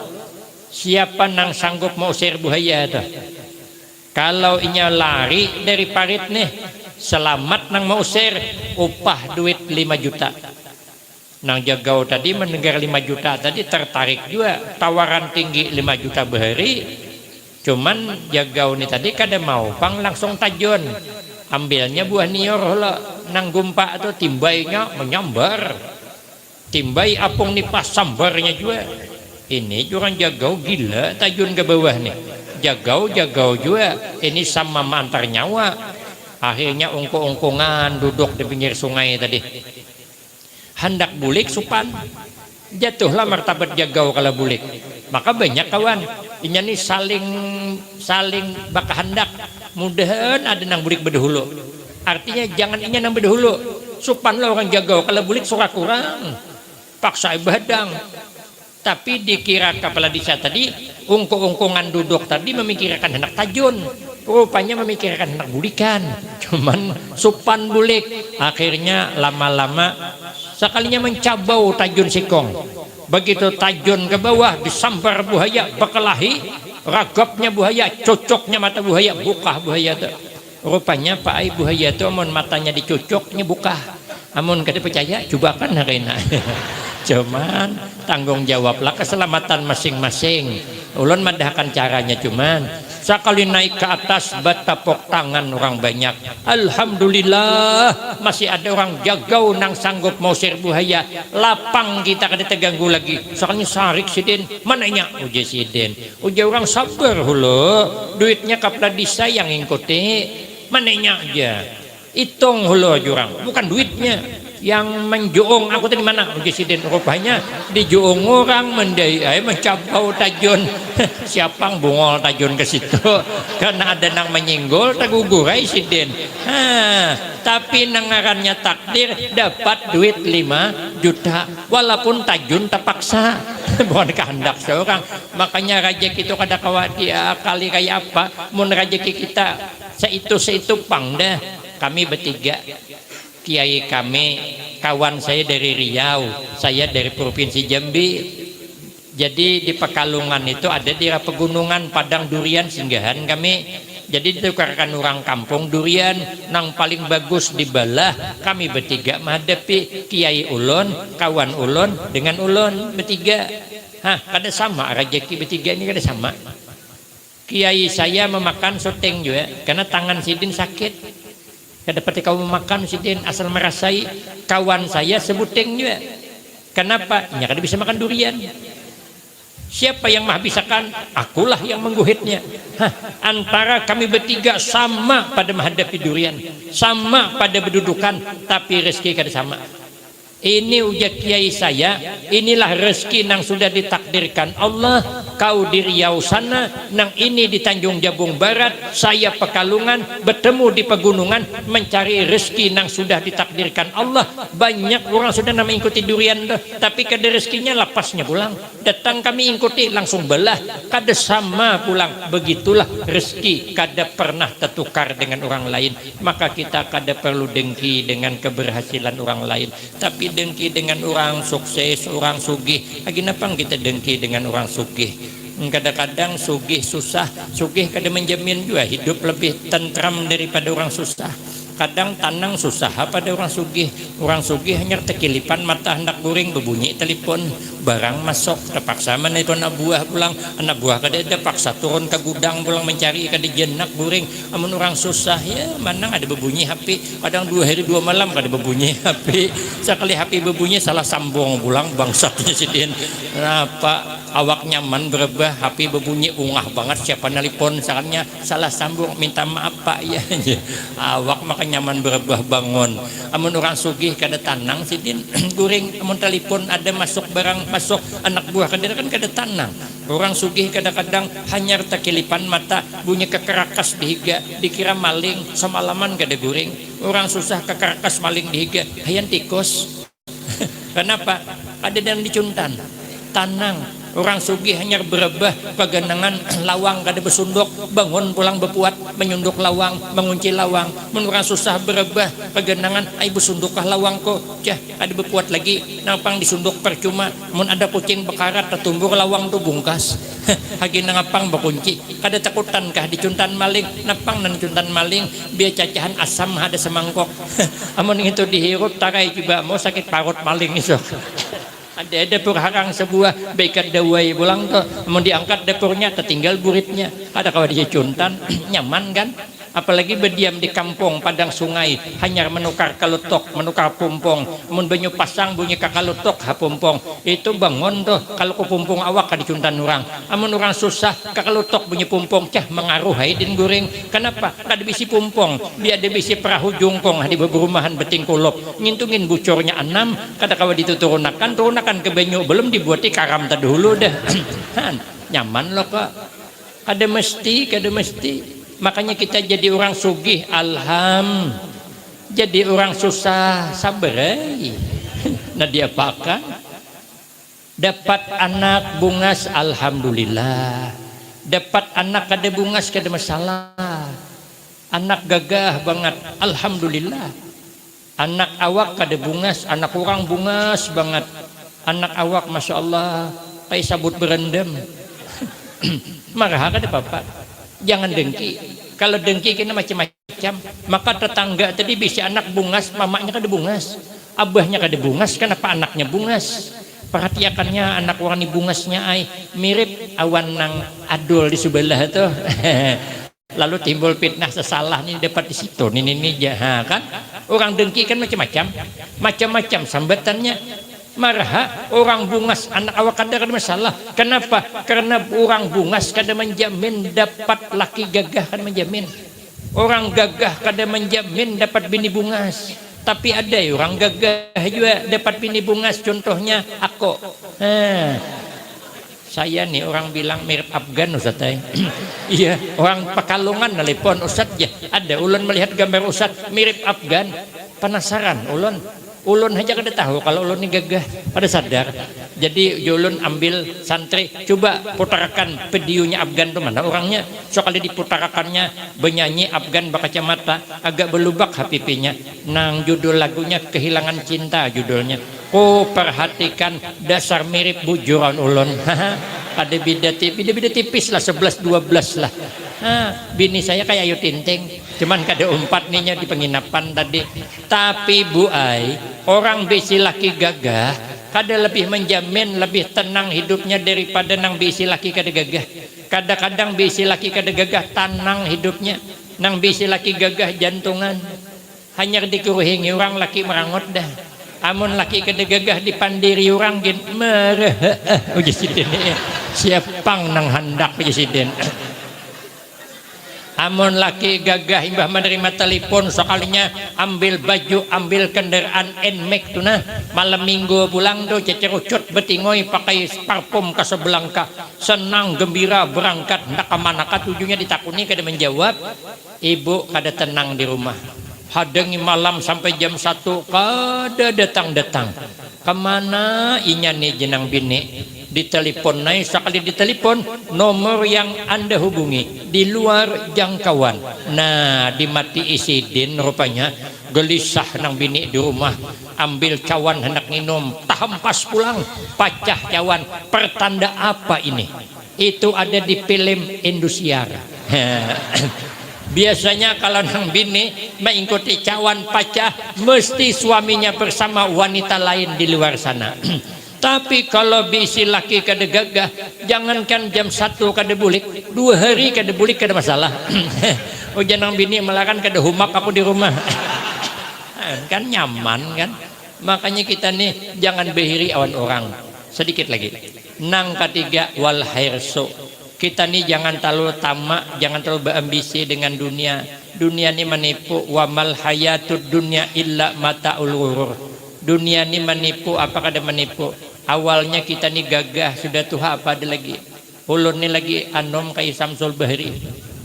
siapa nang sanggup mau usir buaya tuh? Kalau inya lari dari parit nih, selamat nang mau usir, upah duit 5 juta. Nang jagau tadi mendengar 5 juta tadi tertarik juga, tawaran tinggi 5 juta berhari. Cuman jagau nih tadi kada mau, pang langsung tajun. Ambilnya buah nior lo, nang gumpa tuh timbainya menyambar. Timbai apung nih pas sambarnya juga. Ini orang jagau gila tajun ke bawah nih. Jagau juga, ini sama mantar nyawa. Akhirnya ungkung-ungkungan duduk di pinggir sungai tadi. Hendak bulik supan, jatuhlah martabat jagau kalau bulik. Maka banyak kawan, ini saling baka hendak. Mudahan ada nang bulik berdahulu. Artinya jangan inya nang berdahulu. Supan lah orang jagau kalau bulik suka kurang. Paksa ibadang. Tapi dikira kepala desa tadi ungkung-ungkungan duduk tadi memikirkan hendak tajun, rupanya memikirkan hendak bulikan, cuman supan bulik. Akhirnya lama-lama sekalinya mencabau tajun sikong, begitu tajun ke bawah disambar buaya, berkelahi ragapnya buaya, cocoknya mata buaya, buka buaya tuh. Rupanya Pak Ai buaya tuh amun matanya dicocoknya buka, amun kada percaya cobakan harina. Cuman tanggung jawablah keselamatan masing-masing. Ulun madahkan caranya, cuman sekali naik ke atas bertepuk tangan orang banyak. Alhamdulillah masih ada orang jagau nang sanggup mau usir buaya. Lapang kita kada terganggu lagi. Soalnya sarik sidin mananya uji sidin. Uji orang sabar hulu. Duitnya kepala desa yang ngikuti. Mananya aja. Hitung hulu jurang. Bukan duitnya. Yang menjuung aku tadi mana presiden, rupanya dijuung orang mendai mencabau tajun. Siapa bungol tajun ke situ karena ada nang menyinggol tagugurai sidin. Tapi nangarannya takdir dapat duit 5 juta walaupun tajun terpaksa. Bukan kehendak seorang. Makanya rezeki itu kada khawatir kali kayak apa mun rezeki kita seitu pang dah. Kami bertiga, kiai kami, kawan saya dari Riau, saya dari Provinsi Jambi. Jadi di Pekalongan itu ada di pegunungan padang durian singgahan kami. Jadi ditukarkan orang kampung durian nang paling bagus dibalah. Kami bertiga menghadapi kiai ulun, kawan ulun dengan ulun bertiga. Kada sama rezeki bertiga ini kada sama. Kiai saya memakan syuting juga karena tangan sidin sakit. Dapat kau makan sidin asal merasai. Kawan saya sebuting juga. Kenapa? Ya kada bisa makan durian. Siapa yang menghabiskan? Akulah yang mengguhitnya. Antara kami bertiga sama pada menghadapi durian, sama pada berdudukan, tapi rezeki kada sama. Ini ujar kiai saya, inilah rezeki nang sudah ditakdirkan Allah. Kau di Riau sana, nang ini di Tanjung Jabung Barat, saya Pekalongan, bertemu di pegunungan mencari rezeki nang sudah ditakdirkan Allah. Banyak orang sudah nama ikuti durian dah, tapi kada rezekinya lapasnya pulang. Datang kami ikuti langsung belah, kada sama pulang. Begitulah rezeki kada pernah tertukar dengan orang lain. Maka kita kada perlu dengki dengan keberhasilan orang lain, tapi dengki dengan orang sukses, orang sugih. Lagi napang kita dengki dengan orang sugih? Kadang-kadang sugih susah, sugih kada menjamin juga hidup lebih tentram daripada orang susah. Kadang tanang susah pada orang sugih. Orang sugih hanya terkilipan mata hendak guring berbunyi telepon, barang masuk terpaksa menelpon anak buah pulang. Anak buah kada ada paksa turun ke gudang pulang mencari kada jenak guring. Amun orang susah ya manang ada berbunyi HP. Kadang 2 hari 2 malam kada berbunyi HP. Sekali HP berbunyi salah sambung pulang bangsatnya sidin. Apa awak nyaman berubah HP berbunyi ungah banget siapa nelpon sakannya salah sambung minta maaf Pak ya. Awak makanya nyaman berubah bangun. Amun orang sugih kada tanang sidin guring, amun telepon ada masuk barang termasuk anak buah kada kan kada tanang. Orang sugih kadang-kadang hanyar takilipan mata bunyi kekerakas dihiga dikira maling semalaman kada guring. Orang susah kekerakas maling dihiga hayan tikus. Kenapa? Ada yang dicuntan tanang. Orang sugih hanya berebah kegenangan lawang kada besunduk bangun pulang bepuat menyunduk lawang mengunci lawang. Mun orang susah berebah kegenangan ai besundukah lawang ko cah ada bepuat lagi napang disunduk percuma. Mun ada kucing bekarat tertumbur lawang tu bungkas. Hagi nangapang bekunci kada takutan kah dicuntan maling napang nan cuntan maling biar cacahan asam ada semangkok. Amun itu dihirup tarai juga mau sakit parut maling iso. Ada perharang sebuah baikat dawai pulang tuh mau diangkat dapurnya tertinggal buritnya ada kalau dicuntan nyaman kan apalagi berdiam di kampung padang sungai hanya menukar kalutok menukar pumpong mun banyu pasang bunyi kakalutok ha pumpong itu bangun tuh kalau ku pumpong awak ka dicuntan orang amun orang susah kakalutok bunyi pumpong cah mengaruh haidin guring kenapa kada bisi pumpong biar ada bisi perahu jungkong di berumahan beting kulop ngintungin bucornya 6 kada kawa dituturunakan ke banyu belum dibuati karam terdahulu dah nyaman loh kok kada mesti makanya kita jadi orang sugih alham jadi orang susah sabar nah diapakan dapat anak bungas alhamdulillah dapat anak kada bungas kada masalah anak gagah banget alhamdulillah anak awak kada bungas anak orang bungas banget anak awak masya Allah kayak sabut berendam marah kada apa-apa jangan dengki kalau dengki kena macam-macam maka tetangga tadi bisa anak bungas mamanya kada bungas abahnya kada bungas kenapa anaknya bungas perhatiakannya anak warni bungasnya ai mirip awan nang adul di sebelah tuh lalu timbul fitnah sesalah nih dapat di situ nih jahat kan orang dengki kan macam-macam sambatannya marah orang bungas anak awak kada masalah kenapa karena orang bungas kada menjamin dapat laki gagah kan menjamin orang gagah kada menjamin dapat bini bungas tapi ada orang gagah juga dapat bini bungas contohnya aku saya nih orang bilang mirip Afgan Ustaz iya orang Pekalongan nelpon Ustaz ya ada ulun melihat gambar Ustaz mirip Afgan penasaran ulun aja kada tahu kalau ulun ini gagah pada sadar jadi ulun ambil santri coba putarkan videonya Afgan tuh mana orangnya sekali diputarakannya benyanyi Afgan berkacamata agak belubak HPP-nya nang judul lagunya kehilangan cinta judulnya perhatikan dasar mirip bujuran ulun ada beda tipis lah 11-12 lah bini saya kayak Ayu Tinting cuman kada umpat ninya di penginapan tadi tapi Bu Ai orang bisi laki gagah kada lebih menjamin lebih tenang hidupnya daripada nang bisi laki kada gagah kadang-kadang bisi laki kada gagah tenang hidupnya nang bisi laki gagah jantungan hanya dikuruhingi orang laki merangot dah amun laki kada gagah dipandiri orang gin mereh uji sidin siapang nang handak uji sidin amun laki gagah imbah menerima telepon sekalinya ambil baju ambil kendaraan NMAX tuh nah malam minggu pulang tuh cecerucut betingoy pakai parfum Casablanca senang gembira berangkat nak kemanakah tujuannya ditakuni kada menjawab ibu kada tenang di rumah hadangi malam sampai jam 1 kada datang kemana inya nih jenang bini ditelepon naik sekali ditelepon nomor yang anda hubungi di luar jangkauan nah dimati isidin rupanya gelisah nang bini di rumah ambil cawan hendak minum tahempas pulang pacah cawan pertanda apa ini itu ada di film Indosiar biasanya kalau nang bini mengikuti cawan pacah mesti suaminya bersama wanita lain di luar sana tapi kalau bisi laki kada gagah jangankan jam 1 kada bulik 2 hari kada bulik kada masalah jangan bini melakan kada humak aku di rumah kan nyaman kan makanya kita nih jangan behiri awan orang sedikit lagi nang ketiga wal hirsu kita nih jangan terlalu tamak jangan terlalu berambisi dengan dunia ini menipu wa mal hayatud dunya illa mataul ghurur dunia ini menipu apa kada menipu Awalnya kita nih gagah, sudah tua apa ada lagi. Ulun nih lagi anom kayak Samsul Bahri.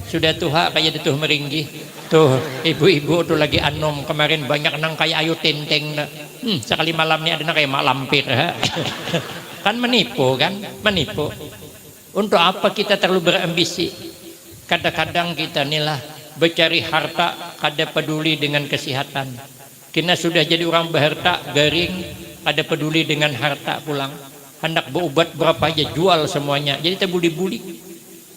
Sudah tua kayak Datuh Meringgi. Tuh ibu-ibu tuh lagi anom kemarin banyak nang kayak Ayu Tenteng. Sekali malam nih ada nang kayak mak lampir. Kan menipu kan, menipu. Untuk apa kita terlalu berambisi? Kadang-kadang kita inilah bercari harta, kada peduli dengan kesehatan. Kita sudah jadi orang berharta, garing, kada peduli dengan harta pulang. Hendak berobat berapa aja jual semuanya. Jadi terbuli-buli.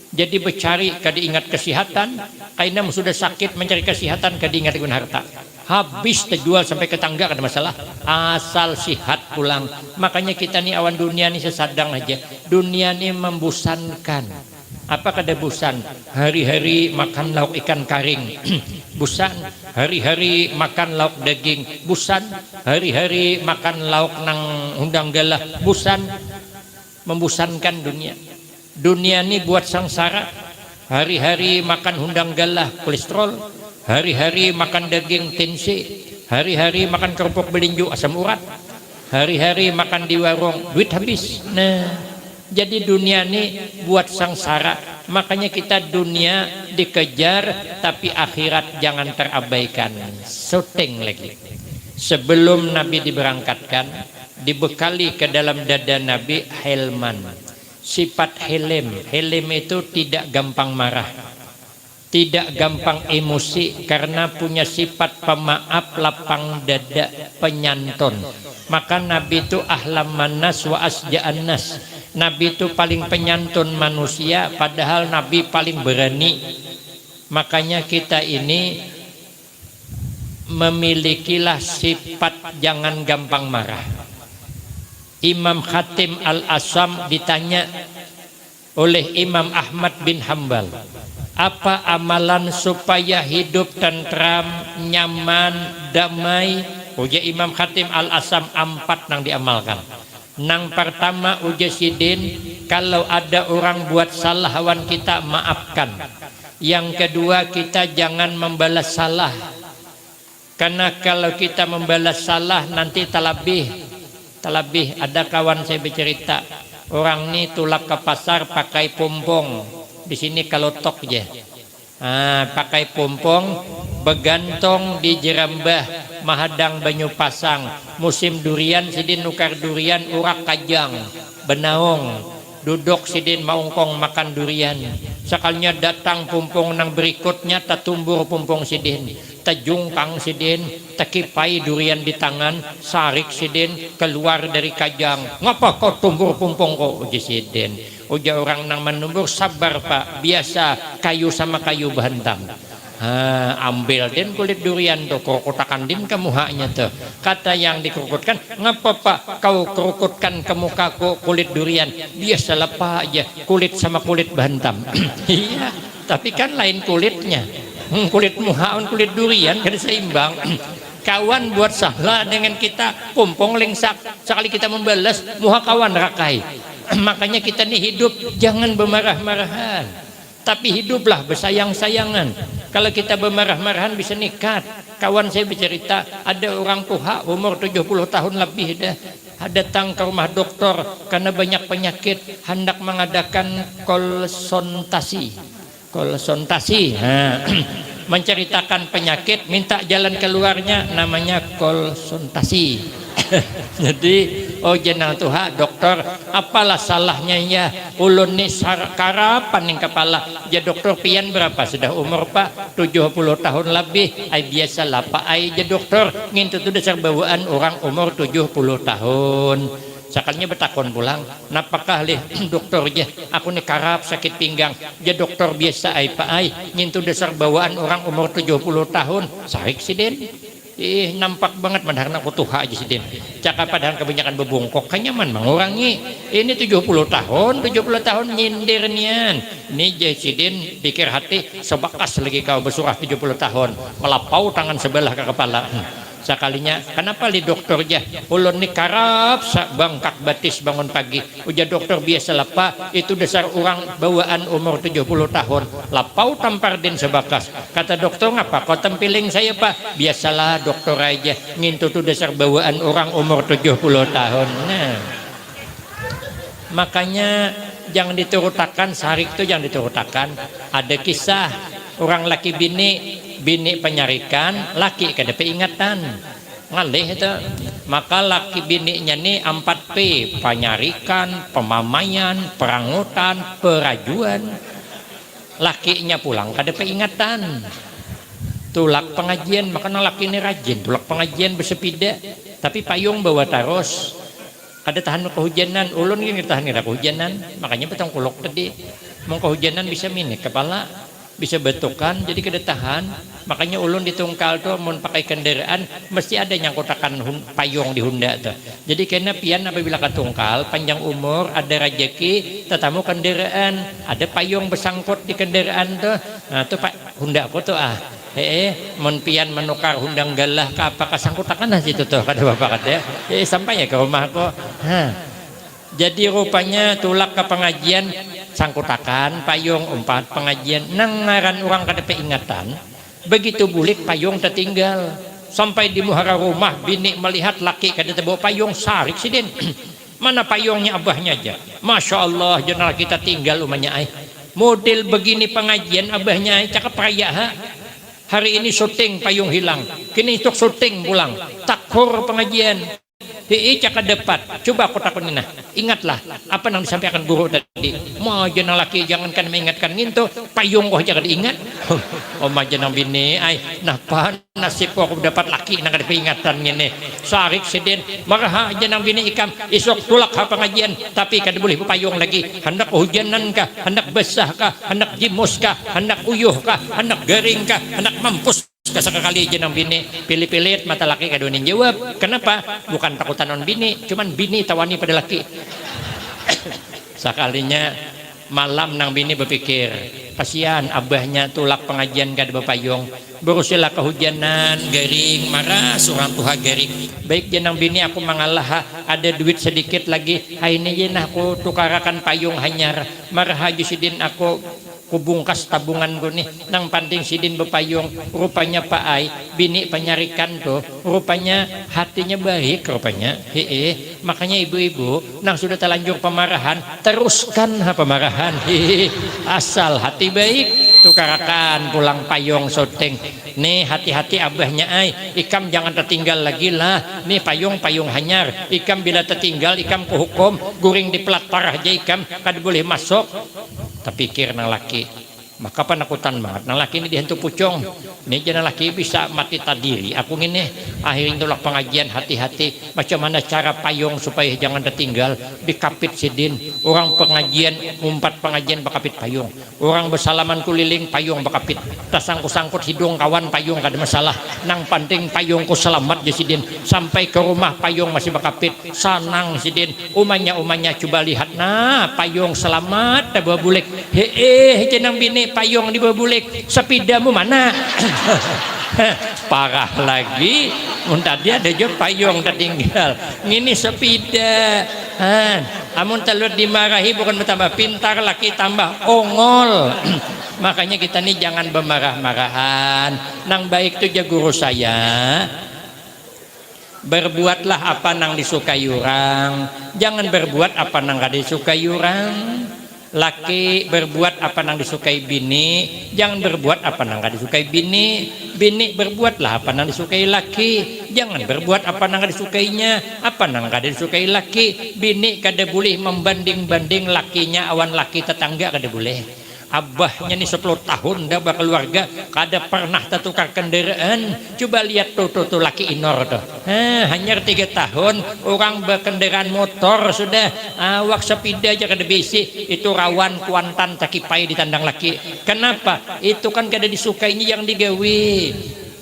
Jadi bercari kada ingat kesehatan, karena sudah sakit mencari kesehatan kada ingat dengan harta. Habis terjual sampai ke tangga kada masalah, asal sihat pulang. Makanya kita nih awan dunia nih sesadang aja. Dunia nih membosankan. Apa kada bosan? Hari-hari makan lauk ikan karing. Bosan. Hari-hari makan lauk daging. Bosan. Hari-hari makan lauk nang undang galah. Bosan. Membosankan dunia. Dunia ini buat sangsara. Hari-hari makan hundang galah kolesterol, hari-hari makan daging tensi, hari-hari makan kerupuk belinju asam urat, hari-hari makan di warung, duit habis. Nah, jadi dunia ini buat sangsara. Makanya kita dunia dikejar, tapi akhirat jangan terabaikan. Syuting lagi. Sebelum Nabi diberangkatkan, dibekali ke dalam dada Nabi helman. Sifat helm itu tidak gampang marah, tidak gampang emosi, karena punya sifat pemaaf, lapang dada, penyantun. Maka Nabi itu ahlam manas wa asja'an nas. Nabi itu paling penyantun manusia, padahal Nabi paling berani. Makanya kita ini memilikilah sifat jangan gampang marah. Imam Khatim Al-Asam ditanya oleh Imam Ahmad bin Hambal, apa amalan supaya hidup tentram, nyaman, damai? Uja Imam Khatim Al-Asam 4 nang diamalkan. Nang pertama uja sidin, kalau ada orang buat salah hawan kita maafkan. Yang kedua, kita jangan membalas salah, karena kalau kita membalas salah nanti talabih. Ada kawan saya bercerita, orang ini tulak ke pasar pakai pompong, di sini kalau tok je, pakai pompong, begantong di Jerambah, Mahadang Banyu Pasang, musim durian sidin nukar durian, urak kajang, benaong, duduk sidin maungkong makan durian. Sekalinya datang pompong nang berikutnya, tatumbur pompong sidin, tajungkang sidin, takipai durian di tangan, sarik sidin keluar dari kajang. Ngapa kau tumbur pompong kau? Uji sidin. Uja orang nang menumbur, sabar pak, biasa kayu sama kayu bahantam. Ambil din kulit durian tuh, kerukutakan din ke muhanya tuh. Kata yang dikerukutkan, ngapa pak kau kerukutkan ke mukaku kulit durian? Biasalah pak aja, kulit sama kulit bahantam. Iya, tapi kan lain kulitnya. Kulit muhaun kulit durian kan seimbang. Kawan buat salah dengan kita, pompong lengsak, sekali kita membalas muha kawan rakai. Makanya kita nih hidup jangan bermarah-marahan, tapi hiduplah bersayang-sayangan. Kalau kita bermarah-marahan bisa nikat. Kawan saya bercerita, ada orang tua umur 70 tahun lebih dah, datang ke rumah dokter karena banyak penyakit, hendak mengadakan konsultasi. Menceritakan penyakit, minta jalan keluarnya, namanya konsultasi. Jadi jenang tuha dokter, apalah salahnya ya ulun ni karapan ning kepala ya dokter pian berapa sudah umur pak 70 tahun lebih. Ai biasalah pak ai ya dokter ngintut tu dasar bawaan orang umur 70 tahun. Sekalinya bertakon pulang, napakah leh dokter je, aku nih karap sakit pinggang, ya dokter biasa ai pak ai ngintu dasar bawaan orang umur 70 tahun, sarik sidin. Nampak banget menharna kutuha aja sidin. Cakap padahal kebanyakan bebungkok kanyaman mengurangi. Ini 70 tahun nyindir nian. Ini sidin pikir hati sebakas lagi kau bersurah 70 tahun, melapau tangan sebelah ke kepala. Sekalinya, kenapa li dokter jah? Ulun ni karap bangkak batis bangun pagi. Uja dokter biasa pak, itu dasar orang bawaan umur 70 tahun. Lapau tampar din sebakas. Kata dokter, ngapa kau tempiling saya pak? Biasalah dokter aja, ngintu tu dasar bawaan orang umur 70 tahun. Nah, Makanya jangan diturutakan, sarik itu jangan diturutakan. Ada kisah orang laki bini penyarikan, laki kada peingatan ngalih itu. Maka laki bininya nih 4P, penyarikan, pemamaian, perangutan, perajuan. Lakinya pulang kada peingatan, tulak pengajian. Makanya laki ini rajin tulak pengajian bersepeda, tapi payung bawa terus. Kada tahan kehujanan, ulun ini tahan kehujanan. Makanya petang kulok tadi mau kehujanan bisa minik kepala, bisa betukan, jadi kada tahan. Makanya ulun ditungkal tuh mau pakai kendaraan mesti ada nyangkutakan payung di Honda tuh. Jadi kena pian apabila katungkal panjang umur, ada rejeki tetamu kendaraan, ada payung bersangkut di kendaraan tuh. Nah tuh Pak Honda aku tuh mon pian menukar hundang galah ke apa kasangkutakan nah situ tuh kada bapak kada sampai ya ke rumah aku. Jadi rupanya tulak ke pengajian sangkutakan payung 4 pengajian nang ngaran orang kada peingatan. Begitu bulik payung tertinggal sampai di muhara rumah, bini melihat laki kada bawa payung, sarik sidin. Mana payungnya abahnya aja, masya Allah jenal kita tinggal umanya model begini pengajian abahnya cakap raya hari ini syuting payung hilang, kini untuk syuting pulang takur pengajian. Cakap depat, coba aku takutin nah, ingatlah apa yang disampaikan guru tadi. Mau jenang laki jangankan mengingatkan ngintu, payung kok jangan diingat. Oh jenang bini, napa nasib aku dapat laki nang ada peringatan ngene. Sarik sedin, marah jenang bini ikam isok tulak ha pengajian, tapi kada boleh payung lagi. Hendak hujanan kah, hendak besah kah, hendak jimus kah, hendak uyuh kah, hendak garing kah, hendak mampus sekali jenang bini pilih-pilih mata laki kadonin jawab. Kenapa? Bukan takutan on bini, cuman bini tawani pada laki. Sekalinya malam nang bini berpikir, kasihan abahnya tulak pengajian kada bepayung, berusilah kehujanan garing, marah surang tuha garing. Baik jenang bini aku mengalah, ada duit sedikit lagi, ini jenah aku tukarakan payung hanyar, marah haji sidin aku kubungkas tabungan gue nih nang panting sidin bepayung. Rupanya Pak Ai bini penyarikan tuh rupanya hatinya baik rupanya. Makanya ibu-ibu nang sudah terlanjur pemarahan teruskan pemarahan. Asal hati baik tukarakan pulang payung syuting nih. Hati-hati abahnya ikam jangan tertinggal lagi lah nih payung hanyar. Ikam bila tertinggal ikam kuhukum guring di pelat parah aja ikam kada boleh masuk. Terpikir nang laki, maka penakutan banget nang laki ini dihantu pucung ini jangan laki bisa mati tadiri. Aku ini akhirnya tolak pengajian, hati-hati macam mana cara payung supaya jangan tertinggal. Dikapit sidin orang pengajian, umpat pengajian bakapit payung, orang bersalaman kuliling payung bakapit, tersangkut-sangkut hidung kawan payung kada masalah. Nang penting payungku selamat di sidin sampai ke rumah payung masih bakapit sanang sidin. Umanya coba lihat nah payung selamat tak bawa bulik. Jenang bini payung di bawah bulik, sepidamu mana? Parah lagi muntah dia ada juga payung tertinggal ini sepida. Amun telur dimarahi bukan bertambah pintar, laki tambah ongol. Makanya kita nih jangan bermarah-marahan. Nang baik tuh guru saya, berbuatlah apa nang disukai orang, jangan berbuat apa nang gak disukai orang. Laki berbuat apa nang disukai bini, jangan berbuat apa nang gak disukai bini. Bini berbuatlah apa nang disukai laki, jangan berbuat apa nang gak disukainya. Apa nang gak disukai laki, bini kada boleh membanding-banding lakinya awan laki tetangga kada boleh. Abahnya nih 10 tahun dah berkeluarga kada pernah tertukar kendaraan. Coba lihat tuh laki inor tuh hanya 3 tahun orang berkendaraan motor sudah. Awak sepeda aja kada bisi, itu rawan kuantan takipai ditandang laki. Kenapa? Itu kan kada disukainya yang digawe.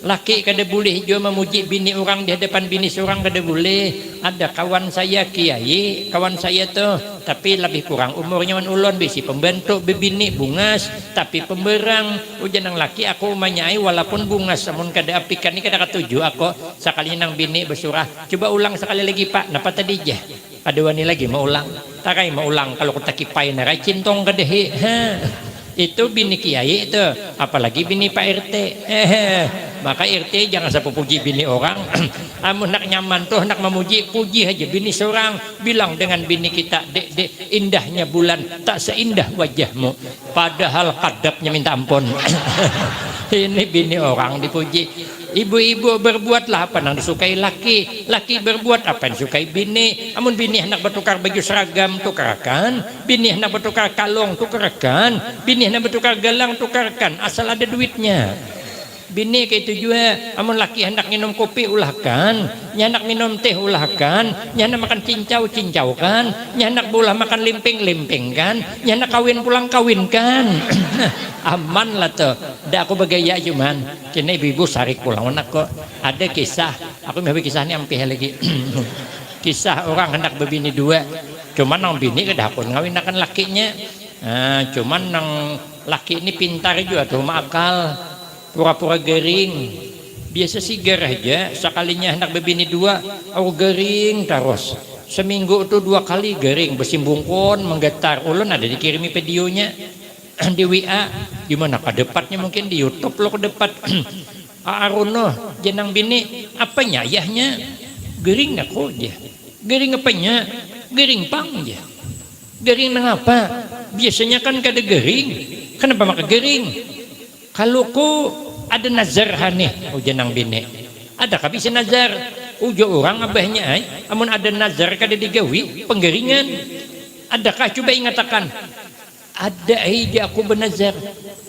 Laki kada boleh juga memuji bini orang di hadapan bini seorang, kada boleh. Ada kawan saya kiai, kawan saya tuh tapi lebih kurang umurnya wan ulon, bisi pembantu bebini bungas tapi pemberang. Ujian nang laki aku umanyai walaupun bungas namun kada apikan ini kada ketuju aku. Sekali nang bini bersurah, coba ulang sekali lagi pak, napa tadi jah ada wani lagi mau ulang, takai mau ulang kalau kita kipai narai cintong kadehi. Itu bini kiai itu, apalagi bini Pak RT. Maka RT jangan sampai puji bini orang. Amun nak nyaman tuh nak memuji, puji aja bini seorang. Bilang dengan bini kita, dek indahnya bulan tak seindah wajahmu, padahal kadapnya minta ampun. Ini bini orang dipuji. Ibu-ibu berbuatlah apa yang disukai laki, laki berbuat apa yang disukai bini. Amun bini hendak bertukar baju seragam, tukarkan. Bini hendak bertukar kalung, tukarkan. Bini hendak bertukar gelang, tukarkan, asal ada duitnya. Bini kayak itu juga. Amun laki hendak minum kopi, ulahkan. Nyanak minum teh, ulahkan. Nyanak makan cincau, cincaukan. Nyanak bola makan limping, limpingkan. Nyanak kawin pulang, kawinkan. Aman lah tuh. Dah aku bergaya cuman kini ibu-ibu sarik pulang anak kok. Ada kisah, aku mau kisah ini ampih lagi. Kisah orang hendak berbini dua, cuman nang bini kedah pun ngawin akan lakinya. Cuman nang laki ini pintar juga tuh, makal, pura-pura gering. Biasa sih gerah aja, sekalinya hendak berbini dua, aku gering terus. Seminggu itu 2 kali gering, bersimbungkon, menggetar. Ulun ada dikirimi videonya di WA, gimana ke depannya mungkin di YouTube lo ke depan. Aruno jenang bini apanya ayahnya gering nak aja, gering apanya, gering pang aja, gering nang apa, biasanya kan kada gering, kenapa maka gering? Kalau ku ada nazar haneh, jenang bini ada kabisa nazar, ujo orang abahnya amun ada nazar kada digawi penggeringan. Adakah coba ingatakan? Ada aja aku bernazar.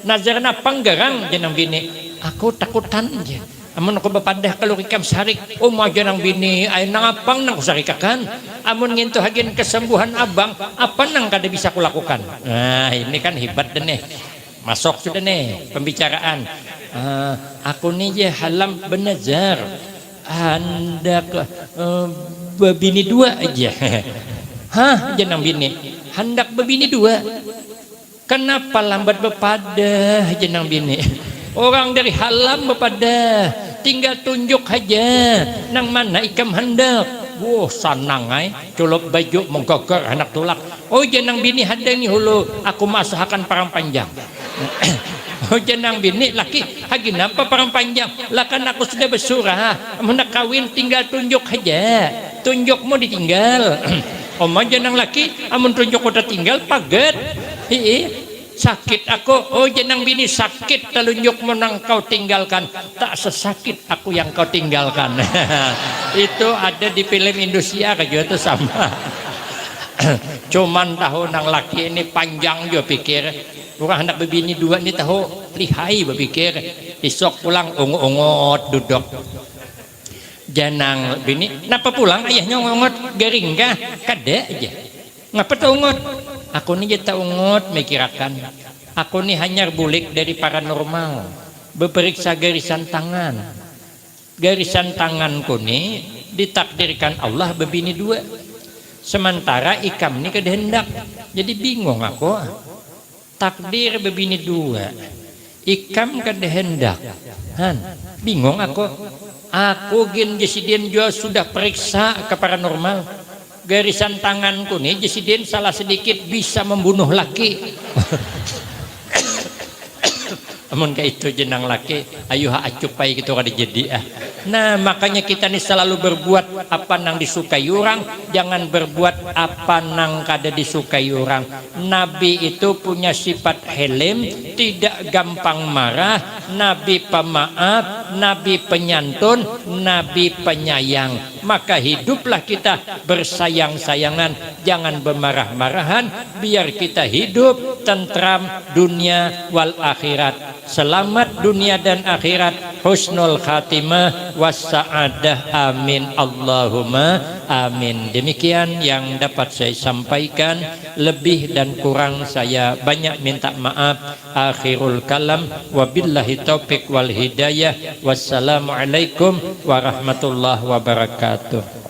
Nazar apa garang jenang bini. Aku takutan aja. Amun aku bepadah kalau ikam sarik, mau jenang bini, ay nangapang nang kusarikakan. Amun ngintu hagen kesembuhan abang, apa nang kada bisa kulakukan. Nah ini kan hebat deh nih. Masuk sudah nih pembicaraan. Aku nih ya halam bernazar. Hendak berbini 2 aja. Hah jenang bini. Hendak berbini 2. Kenapa lambat bepadah jenang bini? Orang dari halam bepadah, tinggal tunjuk aja nang mana ikam hendak. Wah sanang culop baju menggogor anak tulak. Oh jenang bini hadang ni hulu, aku masahakan parang panjang. Oh jenang bini laki hagi napa parang panjang? Lah kan aku sudah bersurah, hendak kawin tinggal tunjuk aja. Tunjukmu ditinggal. Oma jenang laki, amun tunjuk udah tinggal paget. Sakit aku, oh jenang bini sakit telunjuk menang kau tinggalkan, tak sesakit aku yang kau tinggalkan. Itu ada di film Indonesia juga itu sama. Cuman tahu nang laki ini panjang juga pikir, orang hendak berbini 2 ini tahu lihai berpikir, isok pulang ungut-ungut duduk. Janang bini, napa pulang ayahnya ungut garing kah? Kada aja. Ngapa tahu ungut? Aku ni jeta ungut mikirakan. Aku ni hanya bulik dari paranormal. Beperiksa garisan tangan. Garisan tanganku ni ditakdirkan Allah berbini 2. Sementara ikam ni kehendak. Jadi bingung aku. Takdir berbini 2. Ikam kehendak. Bingung aku. Aku gin jesiden juga sudah periksa ke paranormal. Garisan tanganku nih jesiden salah sedikit bisa membunuh laki. Amun kayak itu jenang laki, ayo acupai gitu kada jadi. Nah makanya kita nih selalu berbuat apa nang disukai orang, jangan berbuat apa nang kada disukai orang. Nabi itu punya sifat helm, tidak gampang marah, Nabi pemaaf, Nabi penyantun, Nabi penyayang. Maka hiduplah kita bersayang-sayangan, jangan bermarah-marahan, biar kita hidup tentram dunia wal akhirat. Selamat dunia dan akhirat, husnul khatimah wassa'adah, amin Allahumma amin. Demikian yang dapat saya sampaikan, lebih dan kurang saya banyak minta maaf. Akhirul kalam, wabillahi taufik wal hidayah. Wassalamualaikum warahmatullahi wabarakatuh.